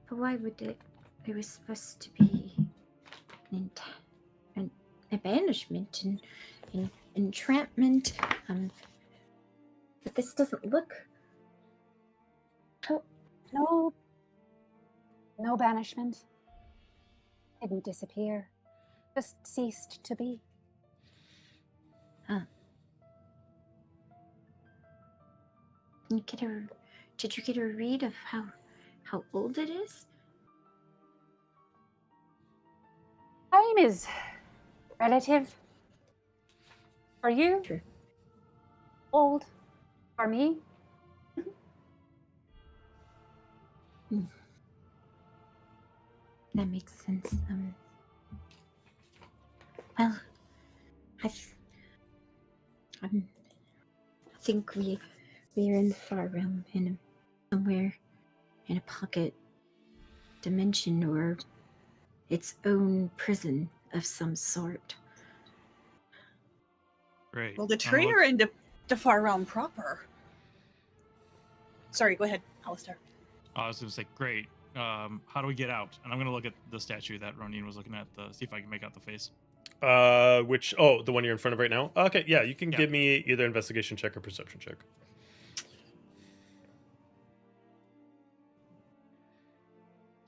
But why would it was supposed to be a banishment and entrapment, but this doesn't look... No banishment. Didn't disappear. Just ceased to be. Huh. Did you get a read of how old it is? Time is relative. For you, True. Old. For me, That makes sense. Well, I think we're in the far realm, somewhere in a pocket dimension or its own prison of some sort. Great. Well, the tree are in the far realm proper. Sorry, go ahead, Alistair. I was going to say, great. How do we get out? And I'm going to look at the statue that Roneen was looking at, see if I can make out the face. The one you're in front of right now? Okay, yeah, you can give me either investigation check or perception check.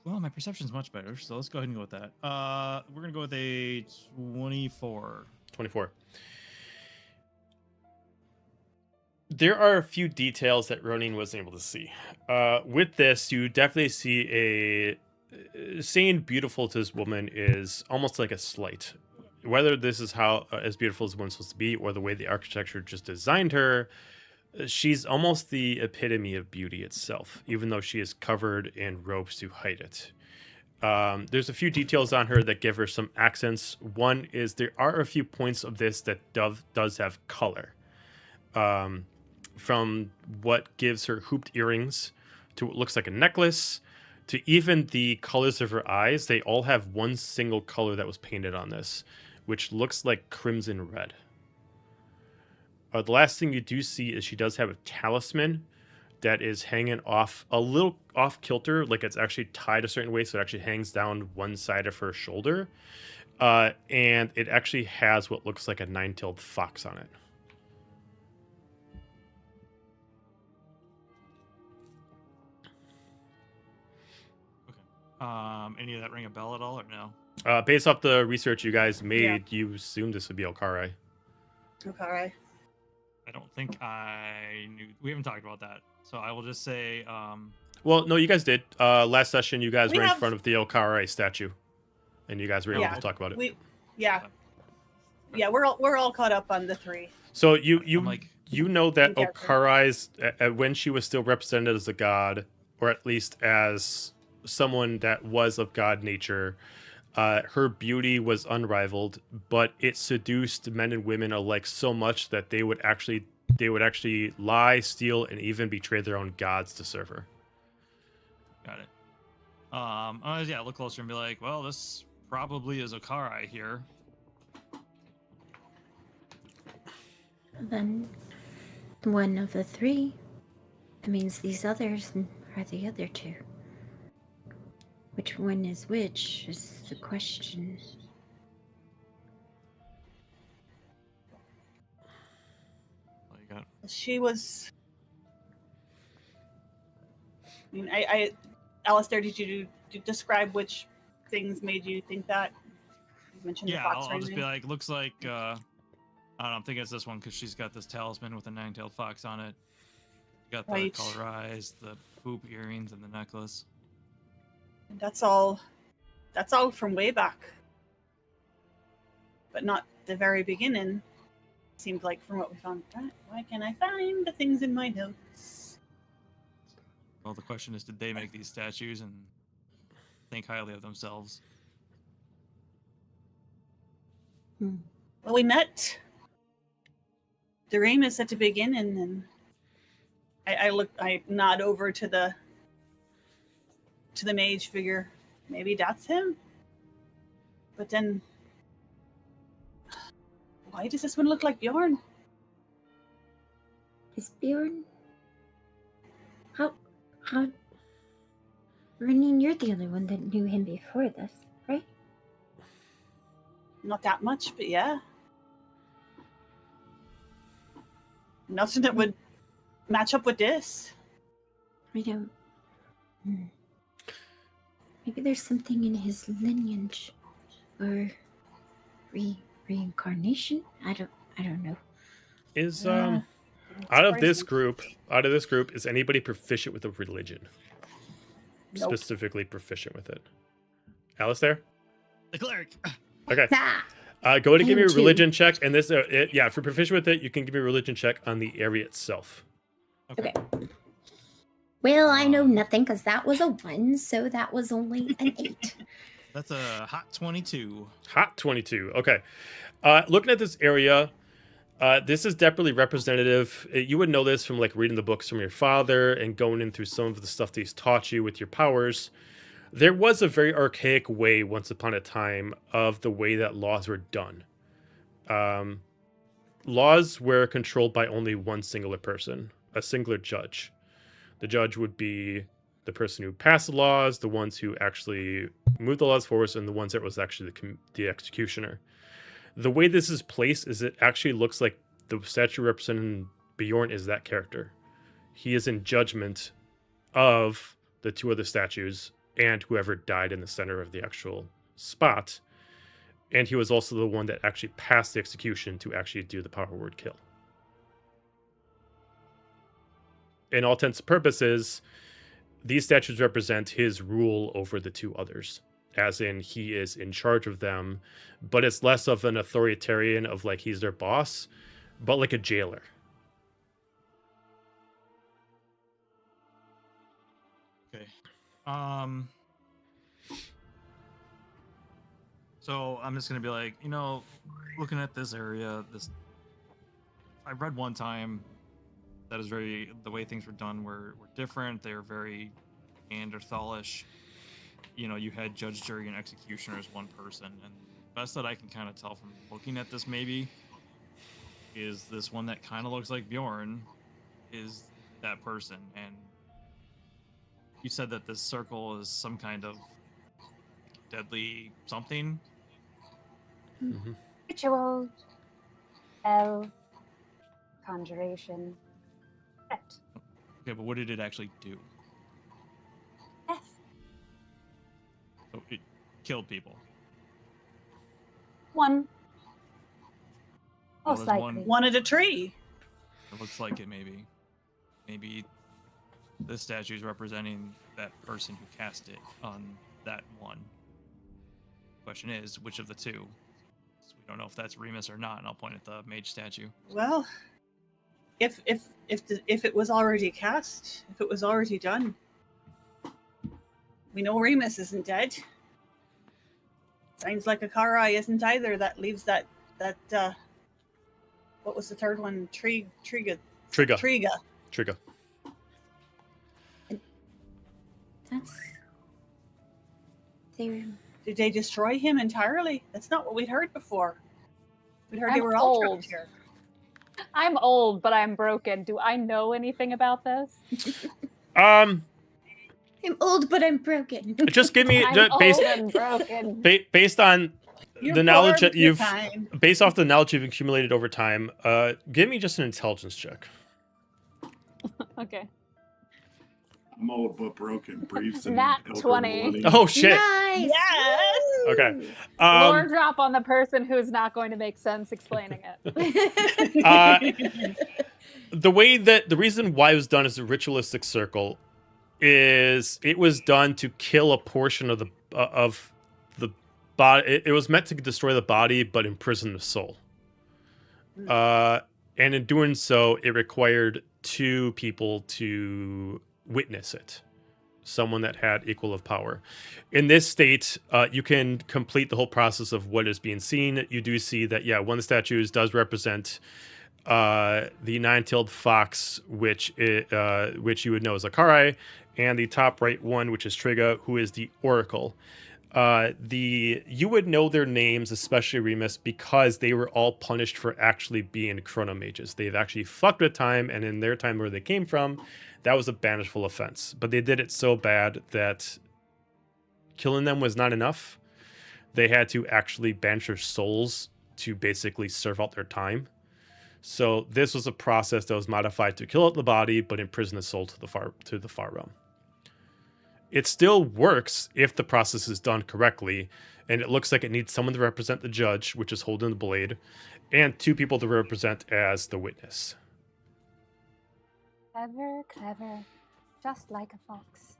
Well, my perception's much better, so let's go ahead and go with that. We're going to go with a 24. 24. There are a few details that Roneen wasn't able to see. With this, you definitely see saying beautiful to this woman is almost like a slight. Whether this is how as beautiful as a woman's supposed to be, or the way the architecture just designed her, she's almost the epitome of beauty itself, even though she is covered in robes to hide it. There's a few details on her that give her some accents. One is there are a few points of this that does have color. From what gives her hooped earrings to what looks like a necklace to even the colors of her eyes, they all have one single color that was painted on this, which looks like crimson red. The last thing you do see is she does have a talisman that is hanging off a little off kilter, like it's actually tied a certain way, so it actually hangs down one side of her shoulder, and it actually has what looks like a nine-tailed fox on it. Any of that ring a bell at all, or no? Based off the research you guys made, you assumed this would be Okarai. Okay. I don't think I knew. We haven't talked about that, so I will just say. Well, no, you guys did. Last session, you guys We were in have- front of the Okarai statue, and you guys were able Yeah, to talk about it. Yeah, we're all caught up on the 3. So you I'm like, you know that In character. Okarai's when she was still represented as a god, or at least as someone that was of god nature, her beauty was unrivaled, but it seduced men and women alike so much that they would actually lie, steal, and even betray their own gods to serve her. got it. Yeah, look closer and be like, well, this probably is Okarai here. Then one of the 3. That means these others are the other 2. Which one is which is the question. What you got? She was. I mean, Alistair, did you describe which things made you think that? You mentioned Yeah, the fox I'll just ring. be like, looks like. I don't know, I'm thinking it's this one because she's got this talisman with a nine-tailed fox on it. Got the Right. color eyes, the hoop earrings, and the necklace. That's all from way back. But not the very beginning. Seems like from what we found. Why can't I find the things in my notes? Well, the question is, did they make these statues and think highly of themselves? Well, we met Doremus at the beginning, and I nod over to the mage figure. Maybe that's him. But then, why does this one look like Bjorn? Is Bjorn? How? Roneen, you're the only one that knew him before this, right? Not that much, but yeah. Nothing that would match up with this. I don't. Maybe there's something in his lineage, or reincarnation. I don't know. Is Yeah. out of this group, is anybody proficient with a religion? Nope. Specifically proficient with it. Alistair? The cleric. Okay. Ah, Go ahead and give me a I am too. religion check, and this, if you're proficient with it, you can give me a religion check on the area itself. okay. Well, I know nothing because that was a 1, so that was only an 8. That's a hot 22. Hot 22. Okay. Looking at this area, this is definitely representative. You would know this from like reading the books from your father and going in through some of the stuff that he's taught you with your powers. There was a very archaic way once upon a time of the way that laws were done. Laws were controlled by only one singular person, a singular judge. The judge would be the person who passed the laws, the ones who actually moved the laws forward, and the ones that was actually the executioner. The way this is placed is it actually looks like the statue representing Bjorn is that character. He is in judgment of the 2 other statues and whoever died in the center of the actual spot. And he was also the one that actually passed the execution to actually do the power word kill. In all intents and purposes, these statues represent his rule over the two others, as in he is in charge of them, but it's less of an authoritarian of like he's their boss, but like a jailer. Okay. So I'm just gonna be like, looking at this area, I read one time that is the way things were done were different. They were very Neanderthalish. You had judge, jury, and executioner as one person, and best that I can kind of tell from looking at this maybe is this one that kind of looks like Bjorn is that person. And you said that this circle is some kind of deadly something. Mm-hmm. Ritual, spell, conjuration, threat, Okay, but what did it actually do? death. So it killed people. One. Well, Most there's likely. One at a tree. It looks like it maybe. Maybe this statue is representing that person who cast it on that one. Question is, which of the two? So we don't know if that's Remus or not, and I'll point at the mage statue. Well, if it was already cast, if it was already done, we know Remus isn't dead. Sounds like Akarai isn't either. That leaves that what was the third one? Triga. That's. They. Did they destroy him entirely? That's not what we'd heard before. We'd heard they I'm were all old. trapped here. I'm old, but I'm broken. Do I know anything about this? I'm old, but I'm broken. Just give me I'm based old and broken. based on You're the knowledge poor, that you're you've kind. based off the knowledge you've accumulated over time. Give me just an intelligence check. Okay. I'm old but broken. Briefs and Nat elder 20. millennium. Oh shit. Nice. Yes. Okay. Lore drop on the person who's not going to make sense explaining it. The reason why it was done as a ritualistic circle is it was done to kill a portion of the body. It was meant to destroy the body but imprison the soul. And in doing so, it required two people to witness it. Someone that had equal of power. In this state, you can complete the whole process of what is being seen. You do see that, yeah, one of the statues does represent the nine-tailed fox, which you would know as Akarai, and the top right one, which is Triga, who is the Oracle. You would know their names, especially Remus, because they were all punished for actually being chronomages. They've actually fucked with time, and in their time where they came from, that was a banishable offense. But they did it so bad that killing them was not enough. They had to actually banish their souls to basically serve out their time. So this was a process that was modified to kill out the body, but imprison the soul to the far realm. It still works if the process is done correctly, and it looks like it needs someone to represent the judge, which is holding the blade, and two people to represent as the witness. Clever, clever. Just like a fox.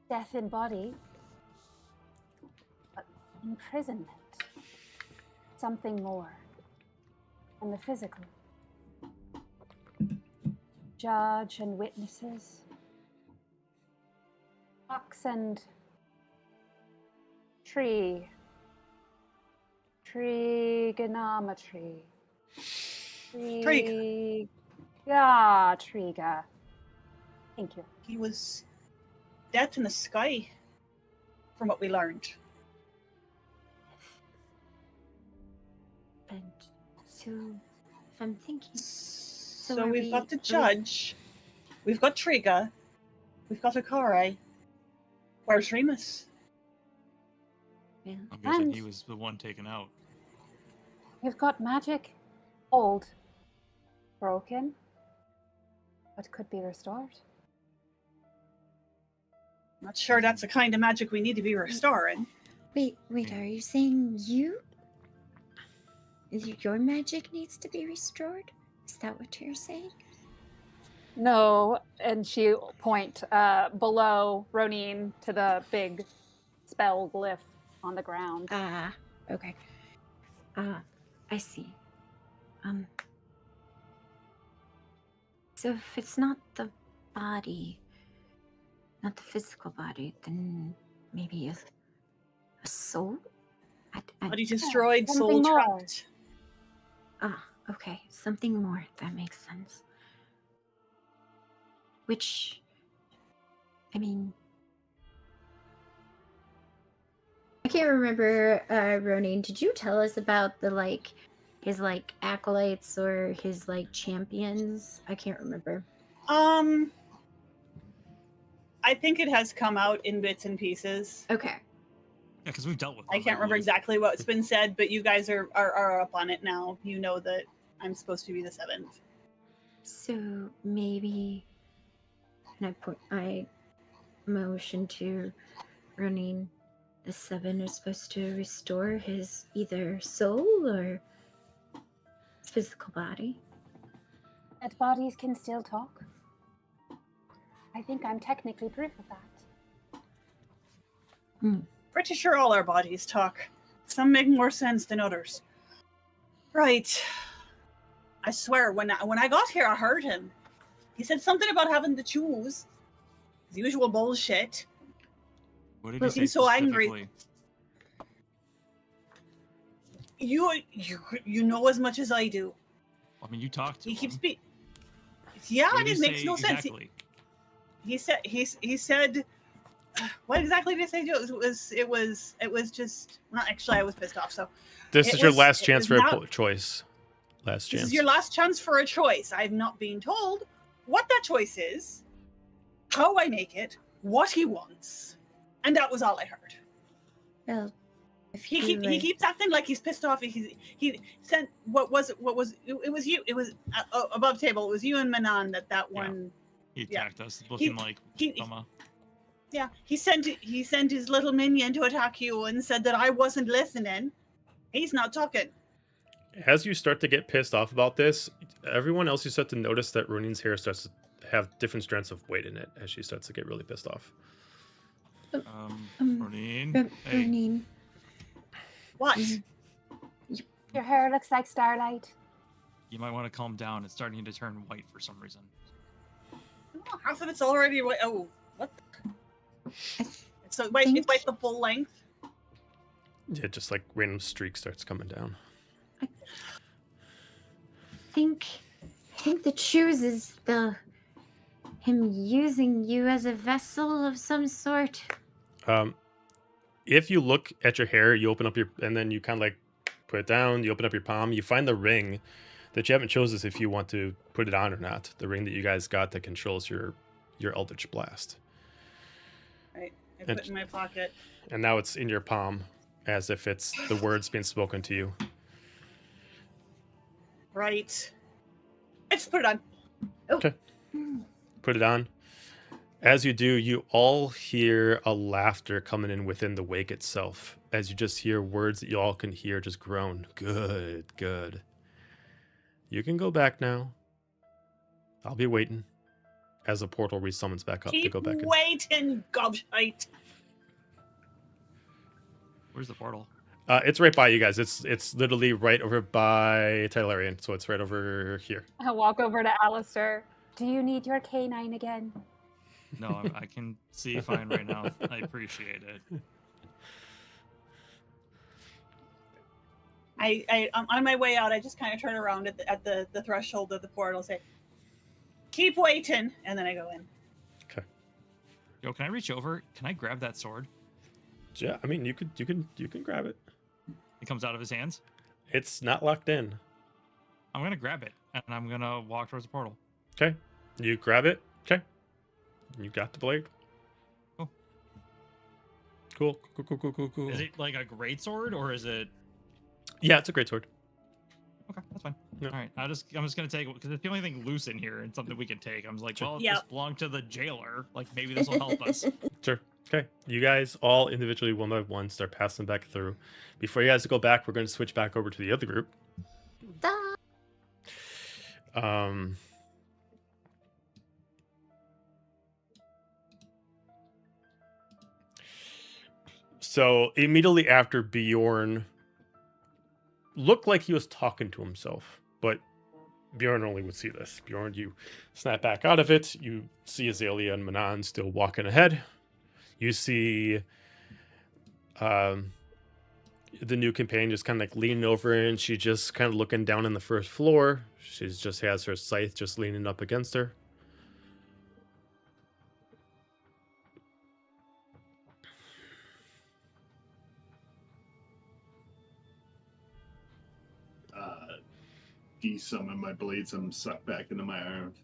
Death in body. But imprisonment. Something more than the physical. Judge and witnesses. Fox and tree. Trigonometry. Triga. Yeah, Triga. Thank you. He was death in the sky, from what we learned. And so, if I'm thinking, So are we've got the judge, we've got Triga, we've got Akarai. Where's Remus? Yeah. I'm guessing And- he was the one taken out. You've got magic. Old. Broken. But could be restored. Not sure that's the kind of magic we need to be restoring. Wait, are you saying you? Your magic needs to be restored? Is that what you're saying? No, and she point below Roneen to the big spell glyph on the ground. Ah, okay. I see. So if it's not the body, not the physical body, then maybe a soul? Body destroyed, soul something more. trapped. Ah, okay. Something more. That makes sense. Which, I mean, I can't remember, Roneen, did you tell us about his acolytes or his champions? I can't remember. I think it has come out in bits and pieces. Okay. Yeah, because we've dealt with. I can't remember exactly what's been said, but you guys are up on it now. You know that I'm supposed to be the 7th. So maybe, and I motion to Roneen, the 7 is supposed to restore his either soul or physical body. Dead bodies can still talk. I think I'm technically proof of that. Pretty sure all our bodies talk. Some make more sense than others. Right. I swear, when I got here, I heard him. He said something about having to choose. His usual bullshit. What did he say He's so angry. specifically? You know as much as I do. I mean, you talked to He him. keeps being. Yeah, What did it he makes say no sense. exactly? He said. What exactly did he say? It was just. Well, actually, I was pissed off. So. This is your last chance for a choice. Last This chance. is your last chance for a choice. I've not been told what that choice is, how I make it, what he wants, and that was all I heard. Well, if He keeps acting like he's pissed off. He sent it was you. It was above table. It was you and Manon that one. He Yeah. attacked us, looking he- Toma. Yeah, he sent his little minion to attack you and said that I wasn't listening. He's not talking. As you start to get pissed off about this, everyone else, you start to notice that Roneen's hair starts to have different strands of weight in it as she starts to get really pissed off. Roneen. Hey, Roneen, What? Your hair looks like starlight. you might want to calm down. It's starting to turn white for some reason. Oh, half of it's already. Oh, what? So wait, think- it's like the full length. Yeah, just like random streak starts coming down. I think the choose is him using you as a vessel of some sort. If you look at your hair, you open up and then you kind of like put it down, you open up your palm, you find the ring that you haven't chosen if you want to put it on or not. The ring that you guys got that controls your Eldritch Blast. Right, I put it in my pocket. And now it's in your palm, as if it's the words being spoken to you. Right. Let's put it on. Okay. Put it on. As you do, you all hear a laughter coming in within the wake itself, as you just hear words that you all can hear just groan. Good, good. You can go back now. I'll be waiting as the portal resummons back up to Keep go back in. waiting, gobshite. Where's the portal? It's right by you guys. It's literally right over by Tylarian, so it's right over here. I walk over to Alistair. Do you need your canine again? No, I can see fine right now. I appreciate it. I'm on my way out. I just kind of turn around at the threshold of the portal, say, "Keep waiting," and then I go in. Okay. Yo, can I reach over? Can I grab that sword? Yeah, I mean you can grab it. It comes out of his hands. It's not locked in. I'm gonna grab it and I'm gonna walk towards the portal. Okay. You grab it. Okay. You got the blade. Cool. Cool. Is it like a great sword or is it? Yeah, it's a great sword. Okay, that's fine. Yeah. All right, I'm just gonna take it because it's the only thing loose in here and something we can take. I was like, well, if Yeah. this belonged to the jailer. Like maybe this will help us. Sure. Okay. You guys all individually, one by one, start passing back through. Before you guys go back, we're going to switch back over to the other group. So immediately after, Bjorn looked like he was talking to himself, but Bjorn only would see this. Bjorn, you snap back out of it. You see Azalia and Manon still walking ahead. You see the new companion just kind of like leaning over, and she just kind of looking down on the first floor. She just has her scythe just leaning up against her. De-summon my blades and suck back into my arms.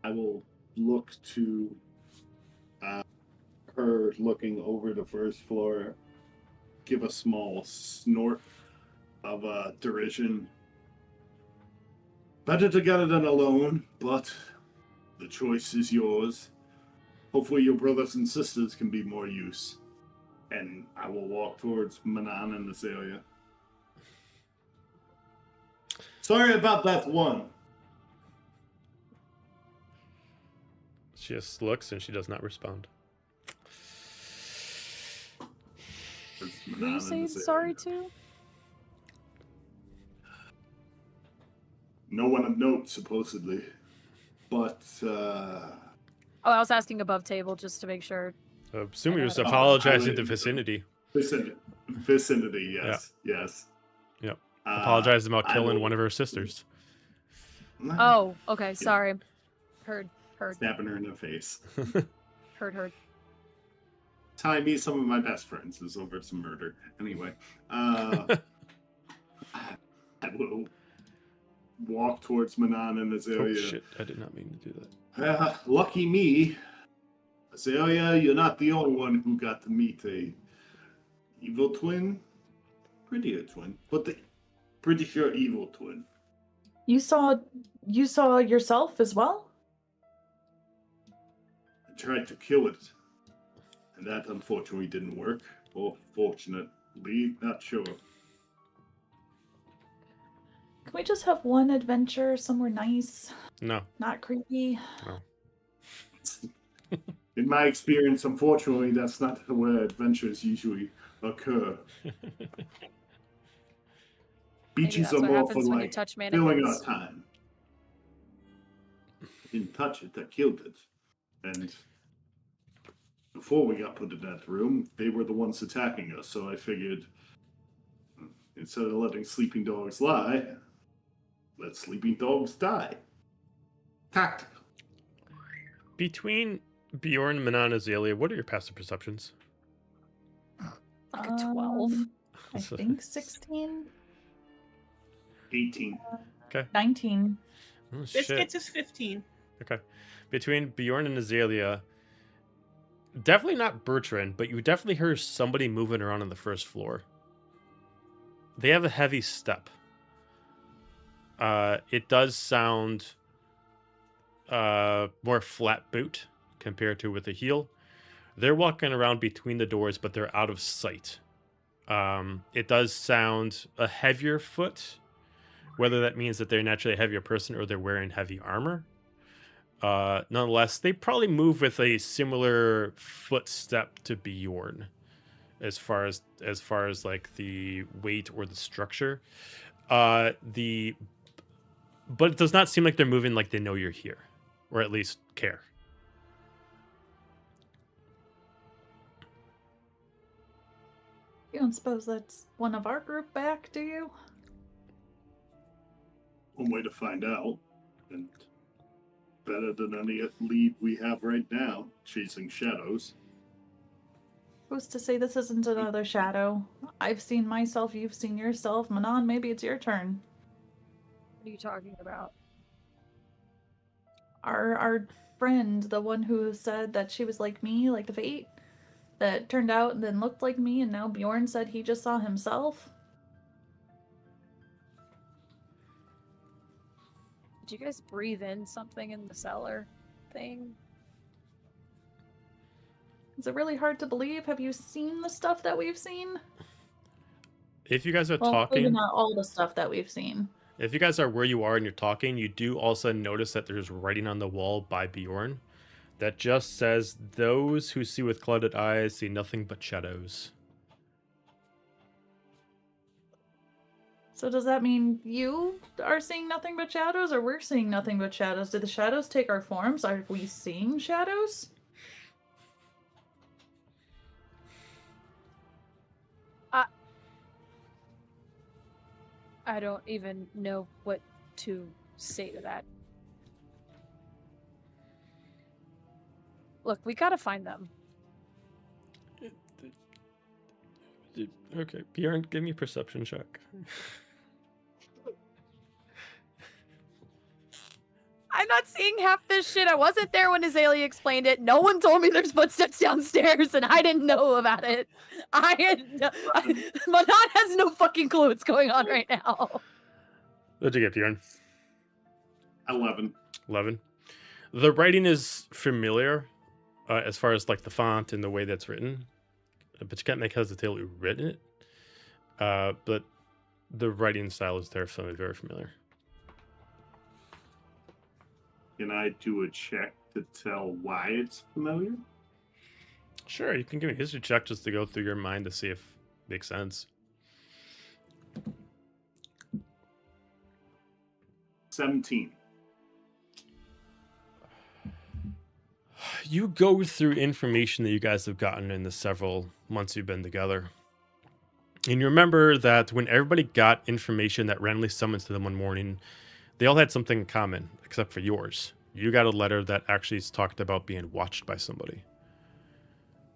I will look to her looking over the first floor, give a small snort of derision. Better together than alone, but the choice is yours. Hopefully your brothers and sisters can be more use. And I will walk towards Manon and Azalia. Sorry about that one. She just looks and she does not respond. Who you say sorry to? No one of note, supposedly. But, Oh, I was asking above table just to make sure. I assume he was apologizing to vicinity. Vicinity, yes. Yeah. Yes. Yep. Apologizing about killing one of her sisters. Oh, okay. Sorry. Heard. Snapping her in the face. Heard. Ty me, some of my best friends is over some murder. Anyway, I will walk towards Manon and Azalia. Oh shit, I did not mean to do that. Lucky me. Azalia, you're not the only one who got to meet a evil twin. Prettier twin, but pretty sure evil twin. You saw yourself as well? I tried to kill it, and that unfortunately didn't work. Or fortunately, not sure. Can we just have one adventure somewhere nice? No. Not creepy? No. In my experience, unfortunately, that's not where adventures usually occur. Beaches are more for like filling our time. I didn't touch it, I killed it. And before we got put in that room, they were the ones attacking us, so I figured instead of letting sleeping dogs lie, let sleeping dogs die. Tactical. Between Bjorn, Manon, and Azalia, what are your passive perceptions? Like a 12. I think 16. 18. Okay. 19. Oh, shit. Biscuits is 15. Okay. Between Bjorn and Azalia, definitely not Bertrand, but you definitely heard somebody moving around on the first floor. They have a heavy step. It does sound more flat boot compared to with a heel. They're walking around between the doors, but they're out of sight. It does sound a heavier foot, whether that means that they're naturally a heavier person or they're wearing heavy armor. Nonetheless, they probably move with a similar footstep to Bjorn, as far as like the weight or the structure. But it does not seem like they're moving like they know you're here, or at least care. You don't suppose that's one of our group back, do you? One way to find out, and better than any lead we have right now, chasing shadows. Who's to say this isn't another shadow? I've seen myself, you've seen yourself. Manon, maybe it's your turn. What are you talking about? Our friend, the one who said that she was like me, like the Fate, that turned out and then looked like me, and now Bjorn said he just saw himself. Did you guys breathe in something in the cellar thing? Is it really hard to believe? Have you seen the stuff that we've seen? If you guys are Well, maybe talking, not all the stuff that we've seen. if you guys are where you are and you're talking, you do also notice that there's writing on the wall by Bjorn. that just says, "Those who see with clouded eyes see nothing but shadows." So does that mean you are seeing nothing but shadows, or we're seeing nothing but shadows? Did the shadows take our forms? Are we seeing shadows? I don't even know what to say to that. Look, we gotta find them. Okay, Bjorn, give me a perception check. I'm not seeing half this shit. I wasn't there when Azalia explained it. No one told me there's footsteps downstairs, and I didn't know about it. Manon has no fucking clue what's going on right now. What'd you get, Bjorn? 11. 11. The writing is familiar, as far as like the font and the way that's written, but you can't make heads or tail who written it. But the writing style is definitely very familiar. Can I do a check to tell why it's familiar? Sure, you can give me a history check just to go through your mind to see if it makes sense. 17. You go through information that you guys have gotten in the several months you've been together. And you remember that when everybody got information that randomly summons to them one morning, they all had something in common, except for yours. You got a letter that actually talked about being watched by somebody.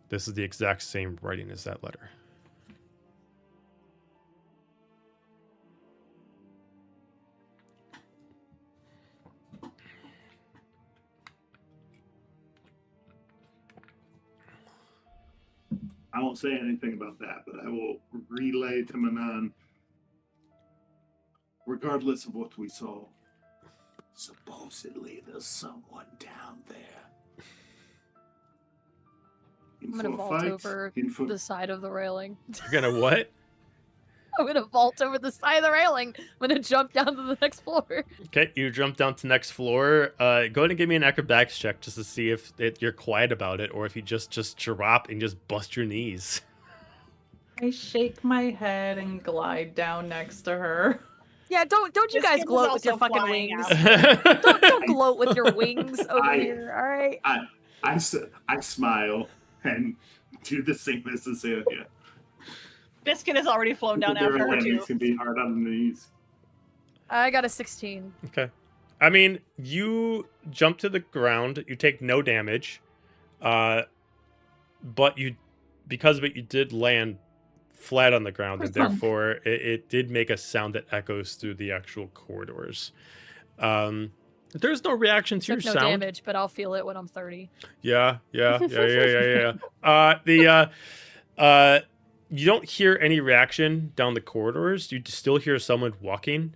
This is the exact same writing as that letter. I won't say anything about that, but I will relay to Manon. Regardless of what we saw, supposedly there's someone down there. I'm gonna vault over the side of the railing. You're gonna what? I'm gonna vault over the side of the railing. I'm gonna jump down to the next floor. Okay, you jump down to the next floor. Go ahead and give me an acrobatics check just to see if you're quiet about it or if you just drop and just bust your knees. I shake my head and glide down next to her. Yeah, don't you This guys kid is gloat with your also fucking flying wings. out. Don't gloat with your wings over here, all right? I smile and do the same as Azalia. Biscuit has already flown down Their after her landings too. can be hard on the knees. I got a 16. Okay. I mean, you jump to the ground, you take no damage, but because of it, you did land flat on the ground, and therefore it did make a sound that echoes through the actual corridors. There's no reaction to your Took no sound. damage, but I'll feel it when I'm 30. Yeah. You don't hear any reaction down the corridors. You still hear someone walking,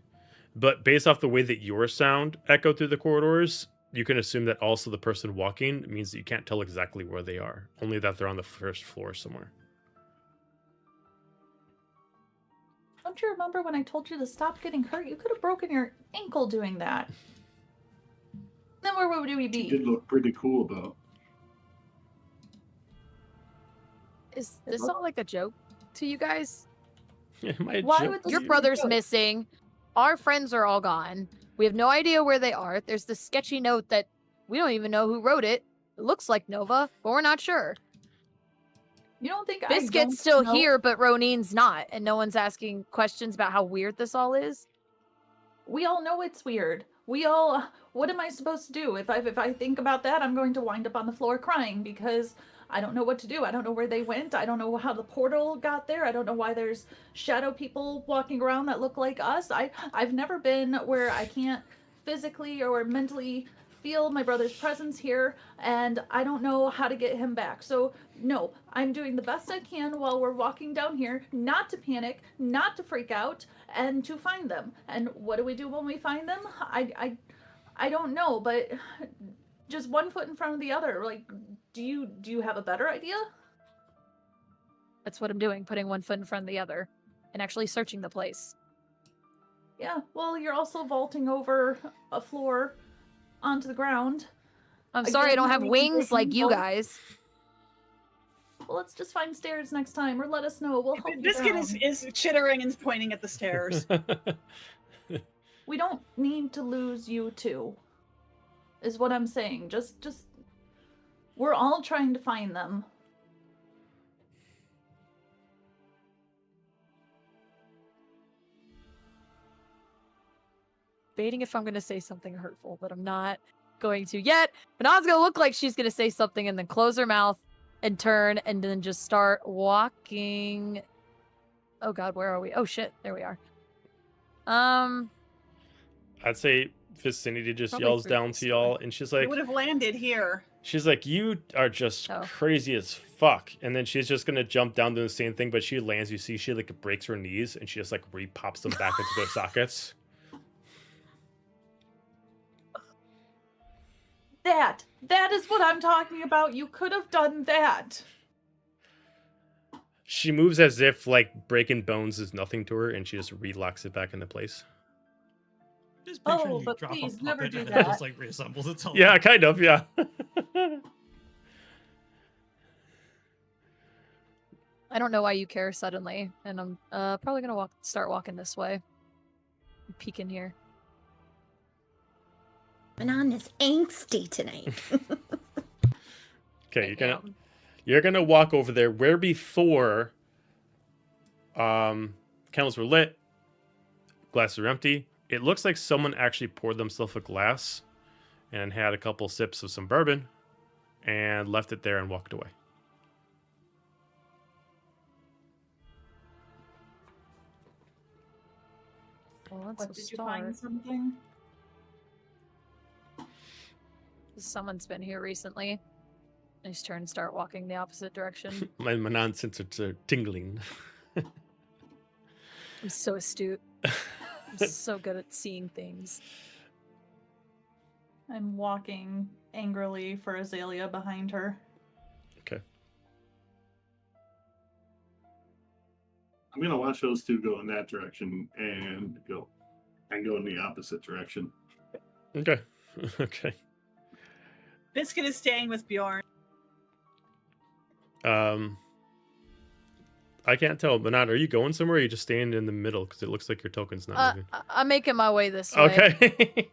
but based off the way that your sound echoed through the corridors, you can assume that also the person walking means that you can't tell exactly where they are, only that they're on the first floor somewhere. Don't you remember when I told you to stop getting hurt? You could have broken your ankle doing that. Then where would we be? It did look pretty cool, though. Is this all like a joke to you guys? Why would this Your be a brother's joke? missing. Our friends are all gone. We have no idea where they are. There's this sketchy note that we don't even know who wrote it. It looks like Nova, but we're not sure. You don't think Biscuit's still know? here, but Roneen's not, and no one's asking questions about how weird this all is. We all know it's weird. What am I supposed to do? If I think about that, I'm going to wind up on the floor crying because I don't know what to do. I don't know where they went. I don't know how the portal got there. I don't know why there's shadow people walking around that look like us. I've never been where I can't physically or mentally feel my brother's presence here, and I don't know how to get him back. So no, I'm doing the best I can while we're walking down here, not to panic, not to freak out, and to find them. And what do we do when we find them? I don't know, but just one foot in front of the other. Like, do you have a better idea? That's what I'm doing, putting one foot in front of the other and actually searching the place. Yeah, well, you're also vaulting over a floor onto the ground. I'm sorry I don't have we can wings take like you both. guys. Well, let's just find stairs next time, or let us know. We'll help you Biscuit down. is chittering and pointing at the stairs. We don't need to lose you two, is what I'm saying. Just, we're all trying to find them. Debating if I'm going to say something hurtful, but I'm not going to yet. Manon's going to look like she's going to say something and then close her mouth and turn and then just start walking. Oh god, where are we? Oh shit, there we are. I'd say Vicinity just Probably yells through down this to door. y'all, and she's It like, would have landed here. she's like, you are just Oh. crazy as fuck. And then she's just gonna jump down to the same thing, but she lands. You see, she like breaks her knees, and she just like re-pops them back into their sockets. That is what I'm talking about. You could have done that. She moves as if like breaking bones is nothing to her, and she just relocks it back into place. Just picture Oh, you but drop please, a never puppet do and that. it just like reassembles itself. Yeah, kind of. Yeah. I don't know why you care suddenly, and I'm probably going to start walking this way. Peek in here. Manon is angsty tonight. Okay, you're gonna walk over there where before candles were lit, glasses were empty. It looks like someone actually poured themselves a glass and had a couple sips of some bourbon and left it there and walked away. Well, that's What, a did you start. find something? Someone's been here recently. I just turn and start walking the opposite direction. My Manon sensors are tingling. I'm so astute. I'm so good at seeing things. I'm walking angrily for Azalia behind her. Okay. I'm gonna watch those two go in that direction and go in the opposite direction. Okay. Okay. Biscuit is staying with Bjorn. I can't tell. Manon, are you going somewhere or are you just standing in the middle? Because it looks like your token's not moving. I'm making my way this way. Okay.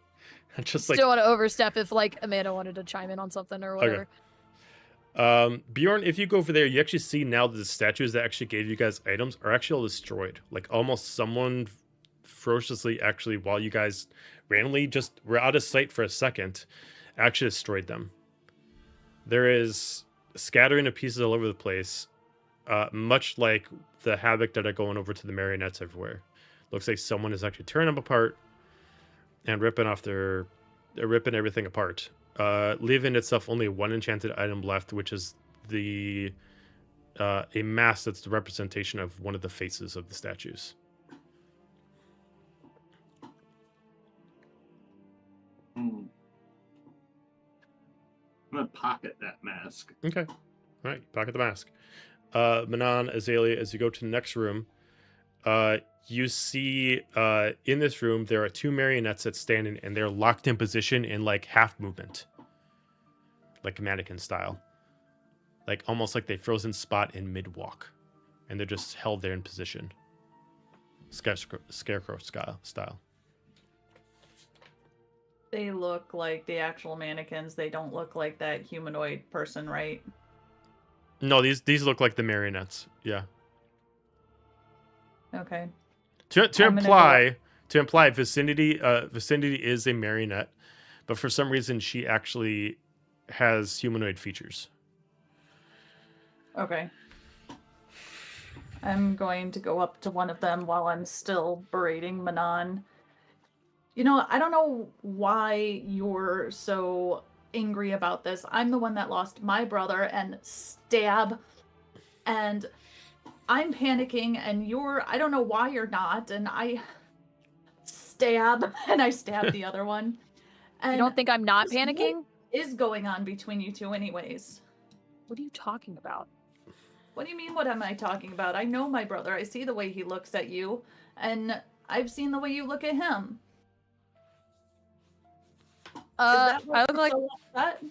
Just like Still want to overstep if like Amanda wanted to chime in on something or whatever. Bjorn, if you go over there, you actually see now that the statues that actually gave you guys items are actually all destroyed. Like almost someone ferociously actually, while you guys randomly just were out of sight for a second, actually destroyed them. There is scattering of pieces all over the place, much like the havoc that are going over to the marionettes everywhere. Looks like someone is actually tearing them apart and ripping everything apart, leaving itself only one enchanted item left, which is the a mask that's the representation of one of the faces of the statues. I'm gonna pocket that mask. Okay. All right. Pocket the mask. Manon, Azalia, as you go to the next room, you see in this room there are two marionettes that's standing and they're locked in position in like half movement, like mannequin style, like almost like they frozen spot in mid walk, and they're just held there in position, scarecrow style. They look like the actual mannequins. They don't look like that humanoid person, right? No, these look like the marionettes. Yeah. Okay. To I'm gonna imply Vicinity is a marionette, but for some reason she actually has humanoid features. Okay. I'm going to go up to one of them while I'm still berating Manon. You know, I don't know why you're so angry about this. I'm the one that lost my brother and stab, and I'm panicking, and I don't know why you're not, and I stab, and I stab the other one. And You don't think I'm not just what panicking? is going on between you two anyways? What are you talking about? What do you mean, what am I talking about? I know my brother. I see the way he looks at you, and I've seen the way you look at him. Is that I look like so upset?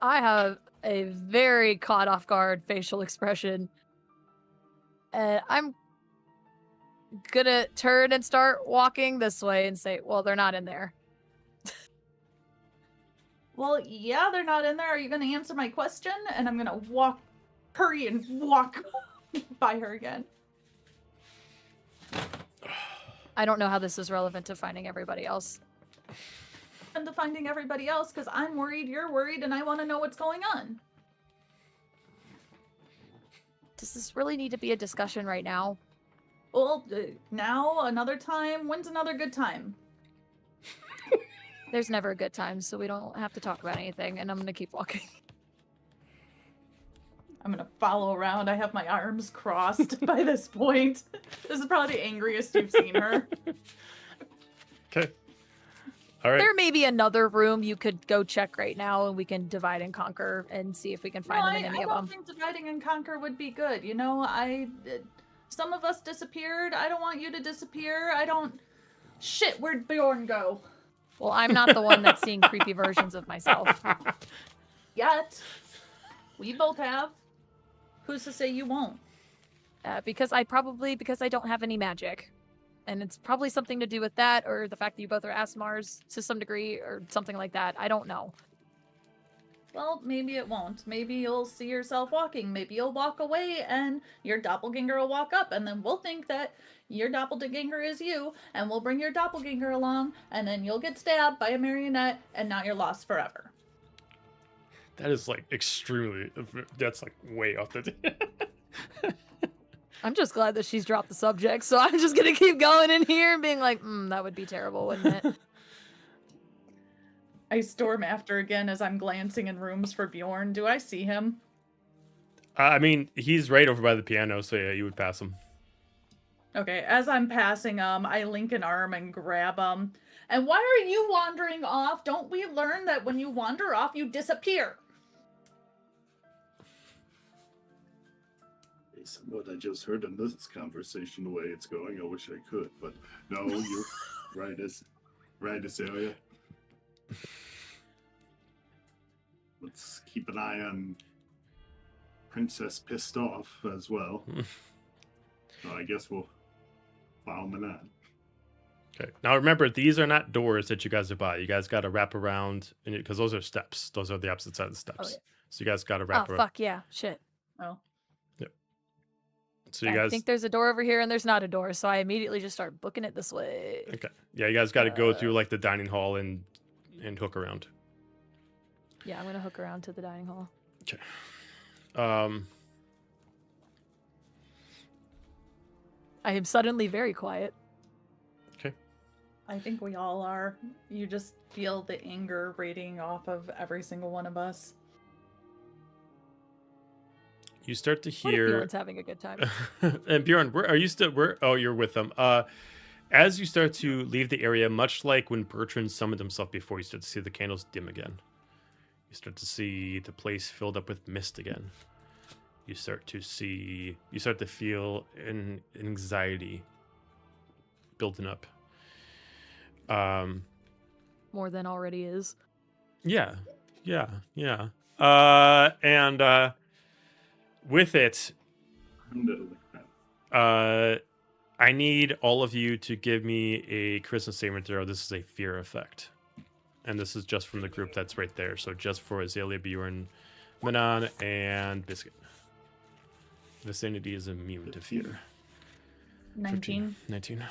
I have a very caught off guard facial expression. And I'm gonna turn and start walking this way and say, well, they're not in there. Well, yeah, they're not in there. Are you going to answer my question? And I'm going to hurry and walk by her again. I don't know how this is relevant to finding everybody else. And to finding everybody else, because I'm worried, you're worried, and I want to know what's going on. Does this really need to be a discussion right now? Well, now, another time. When's another good time? There's never a good time, so we don't have to talk about anything, and I'm gonna keep walking. I'm gonna follow around. I have my arms crossed by this point. This is probably the angriest you've seen her. Okay. All right. There may be another room you could go check right now, and we can divide and conquer and see if we can find them in any I of don't them. think dividing and conquer would be good. You know, some of us disappeared. I don't want you to disappear. Shit, where'd Bjorn go? Well, I'm not the one that's seeing creepy versions of myself. Yet. We both have. Who's to say you won't? Because I don't have any magic. And it's probably something to do with that, or the fact that you both are Asmars to some degree, or something like that. I don't know. Well, maybe it won't. Maybe you'll see yourself walking. Maybe you'll walk away and your doppelganger will walk up, and then we'll think that your doppelganger is you, and we'll bring your doppelganger along, and then you'll get stabbed by a marionette, and now you're lost forever. That is like extremely. That's like way off the. I'm just glad that she's dropped the subject, so I'm just gonna keep going in here and being like, that would be terrible, wouldn't it? I storm after again as I'm glancing in rooms for Bjorn. Do I see him? I mean, he's right over by the piano, so yeah, you would pass him. Okay, as I'm passing him, I link an arm and grab him. And why are you wandering off? Don't we learn that when you wander off, you disappear? Based on what I just heard in this conversation, the way it's going, I wish I could, but no, you're right, Azalia. Let's keep an eye on Princess Pissed Off as well. So I guess we'll follow Manon. Okay. Now remember, these are not doors that you guys are by. You guys got to wrap around, because those are steps. Those are the opposite side of the steps. Oh, yeah. So you guys got to wrap around. Fuck yeah, shit. Oh. Yep. So you I guys think there's a door over here and there's not a door, so I immediately just start booking it this way. Okay. Yeah, you guys got to go through like the dining hall and hook around. Yeah, I'm gonna hook around to the dining hall. Okay. I am suddenly very quiet. Okay. I think we all are. You just feel the anger radiating off of every single one of us. You start to What if hear. Bjorn's having a good time? And Bjorn, where are you still? Where? Oh, you're with them. As you start to leave the area, much like when Bertrand summoned himself before, you start to see the candles dim again. You start to see the place filled up with mist again. You start to feel an anxiety building up. More than already is. Yeah. And with it, I need all of you to give me a charisma saving throw. This is a fear effect. And this is just from the group that's right there. So just for Azalia, Bjorn, Manon, and Biscuit. Vicinity is immune to fear. 19. 19.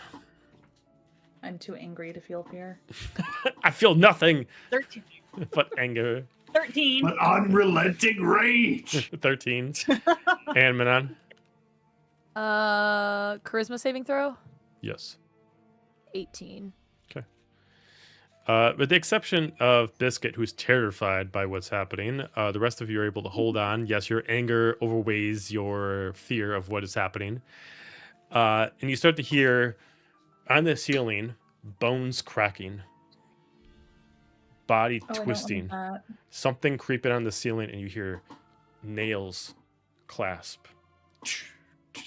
I'm too angry to feel fear. I feel nothing 13. but anger. 13. But unrelenting rage! 13. And Manon? Charisma saving throw? Yes. 18. With the exception of Biscuit, who's terrified by what's happening, the rest of you are able to hold on. Yes, your anger overweighs your fear of what is happening. And you start to hear on the ceiling bones cracking, body twisting, something creeping on the ceiling, and you hear nails clasp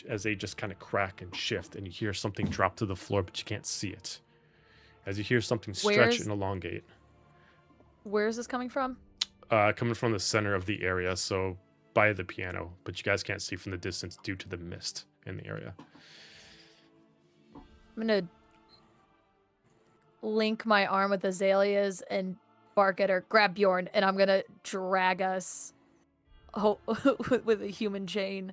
as they just kind of crack and shift, and you hear something drop to the floor, but you can't see it. As you hear something stretch and elongate. Where is this coming from? coming from the center of the area, so by the piano, but you guys can't see from the distance due to the mist in the area. I'm gonna link my arm with Azalia's and bark at her, grab Bjorn, and I'm gonna drag us with a human chain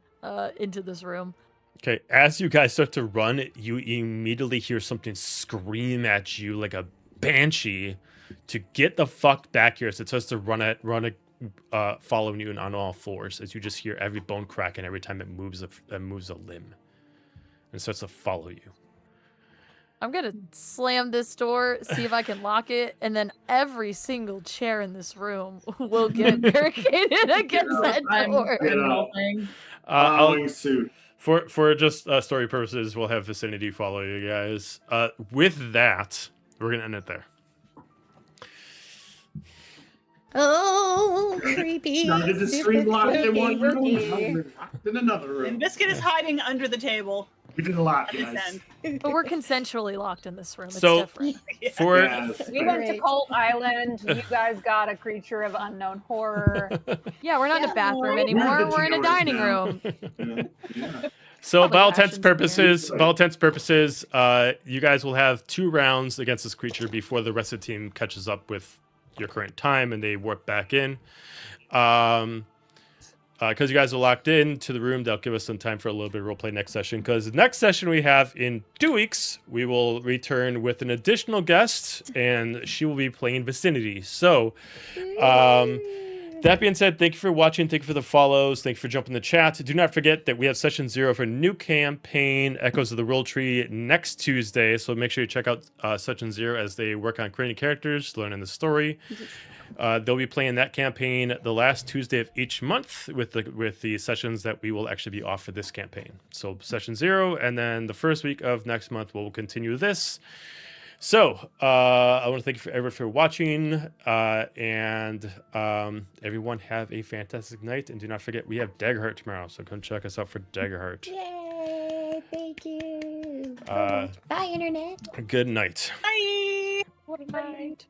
into this room. Okay, as you guys start to run, you immediately hear something scream at you like a banshee to get the fuck back here. So it starts to following you on all fours as you just hear every bone crack and every time it moves a limb. And starts to follow you. I'm gonna slam this door, see if I can lock it, and then every single chair in this room will get barricaded against that door. Following suit. For just story purposes, we'll have Vicinity follow you guys. With that, we're gonna end it there. Oh, creepy. Started to stream locked in one room, now we're locked in another room. And Biscuit is hiding under the table. We did a lot, At this guys. end. But we're consensually locked in this room. It's So- different. For Yes. We went to Right. Cult Island. You guys got a creature of unknown horror. Yeah, we're not in a bathroom We're anymore. the We're in a George dining now. room. Yeah. So, Probably by all intents passions and purposes, you guys will have 2 rounds against this creature before the rest of the team catches up with your current time and they warp back in. Because you guys are locked in to the room, that'll give us some time for a little bit of roleplay next session. Because the next session we have in 2 weeks, we will return with an additional guest, and she will be playing Vicinity. So, that being said, thank you for watching. Thank you for the follows. Thank you for jumping in the chat. Do not forget that we have session 0 for new campaign, Echoes of the World Tree, next Tuesday. So make sure you check out session 0 as they work on creating characters, learning the story. They'll be playing that campaign the last Tuesday of each month with the sessions that we will actually be off for this campaign. So session 0, and then the first week of next month we'll continue this. So I want to thank you everyone for watching, and everyone have a fantastic night. And do not forget, we have Daggerheart tomorrow, so come check us out for Daggerheart. Yay! Thank you. Uh, Bye, internet. Good night. Bye. What a night.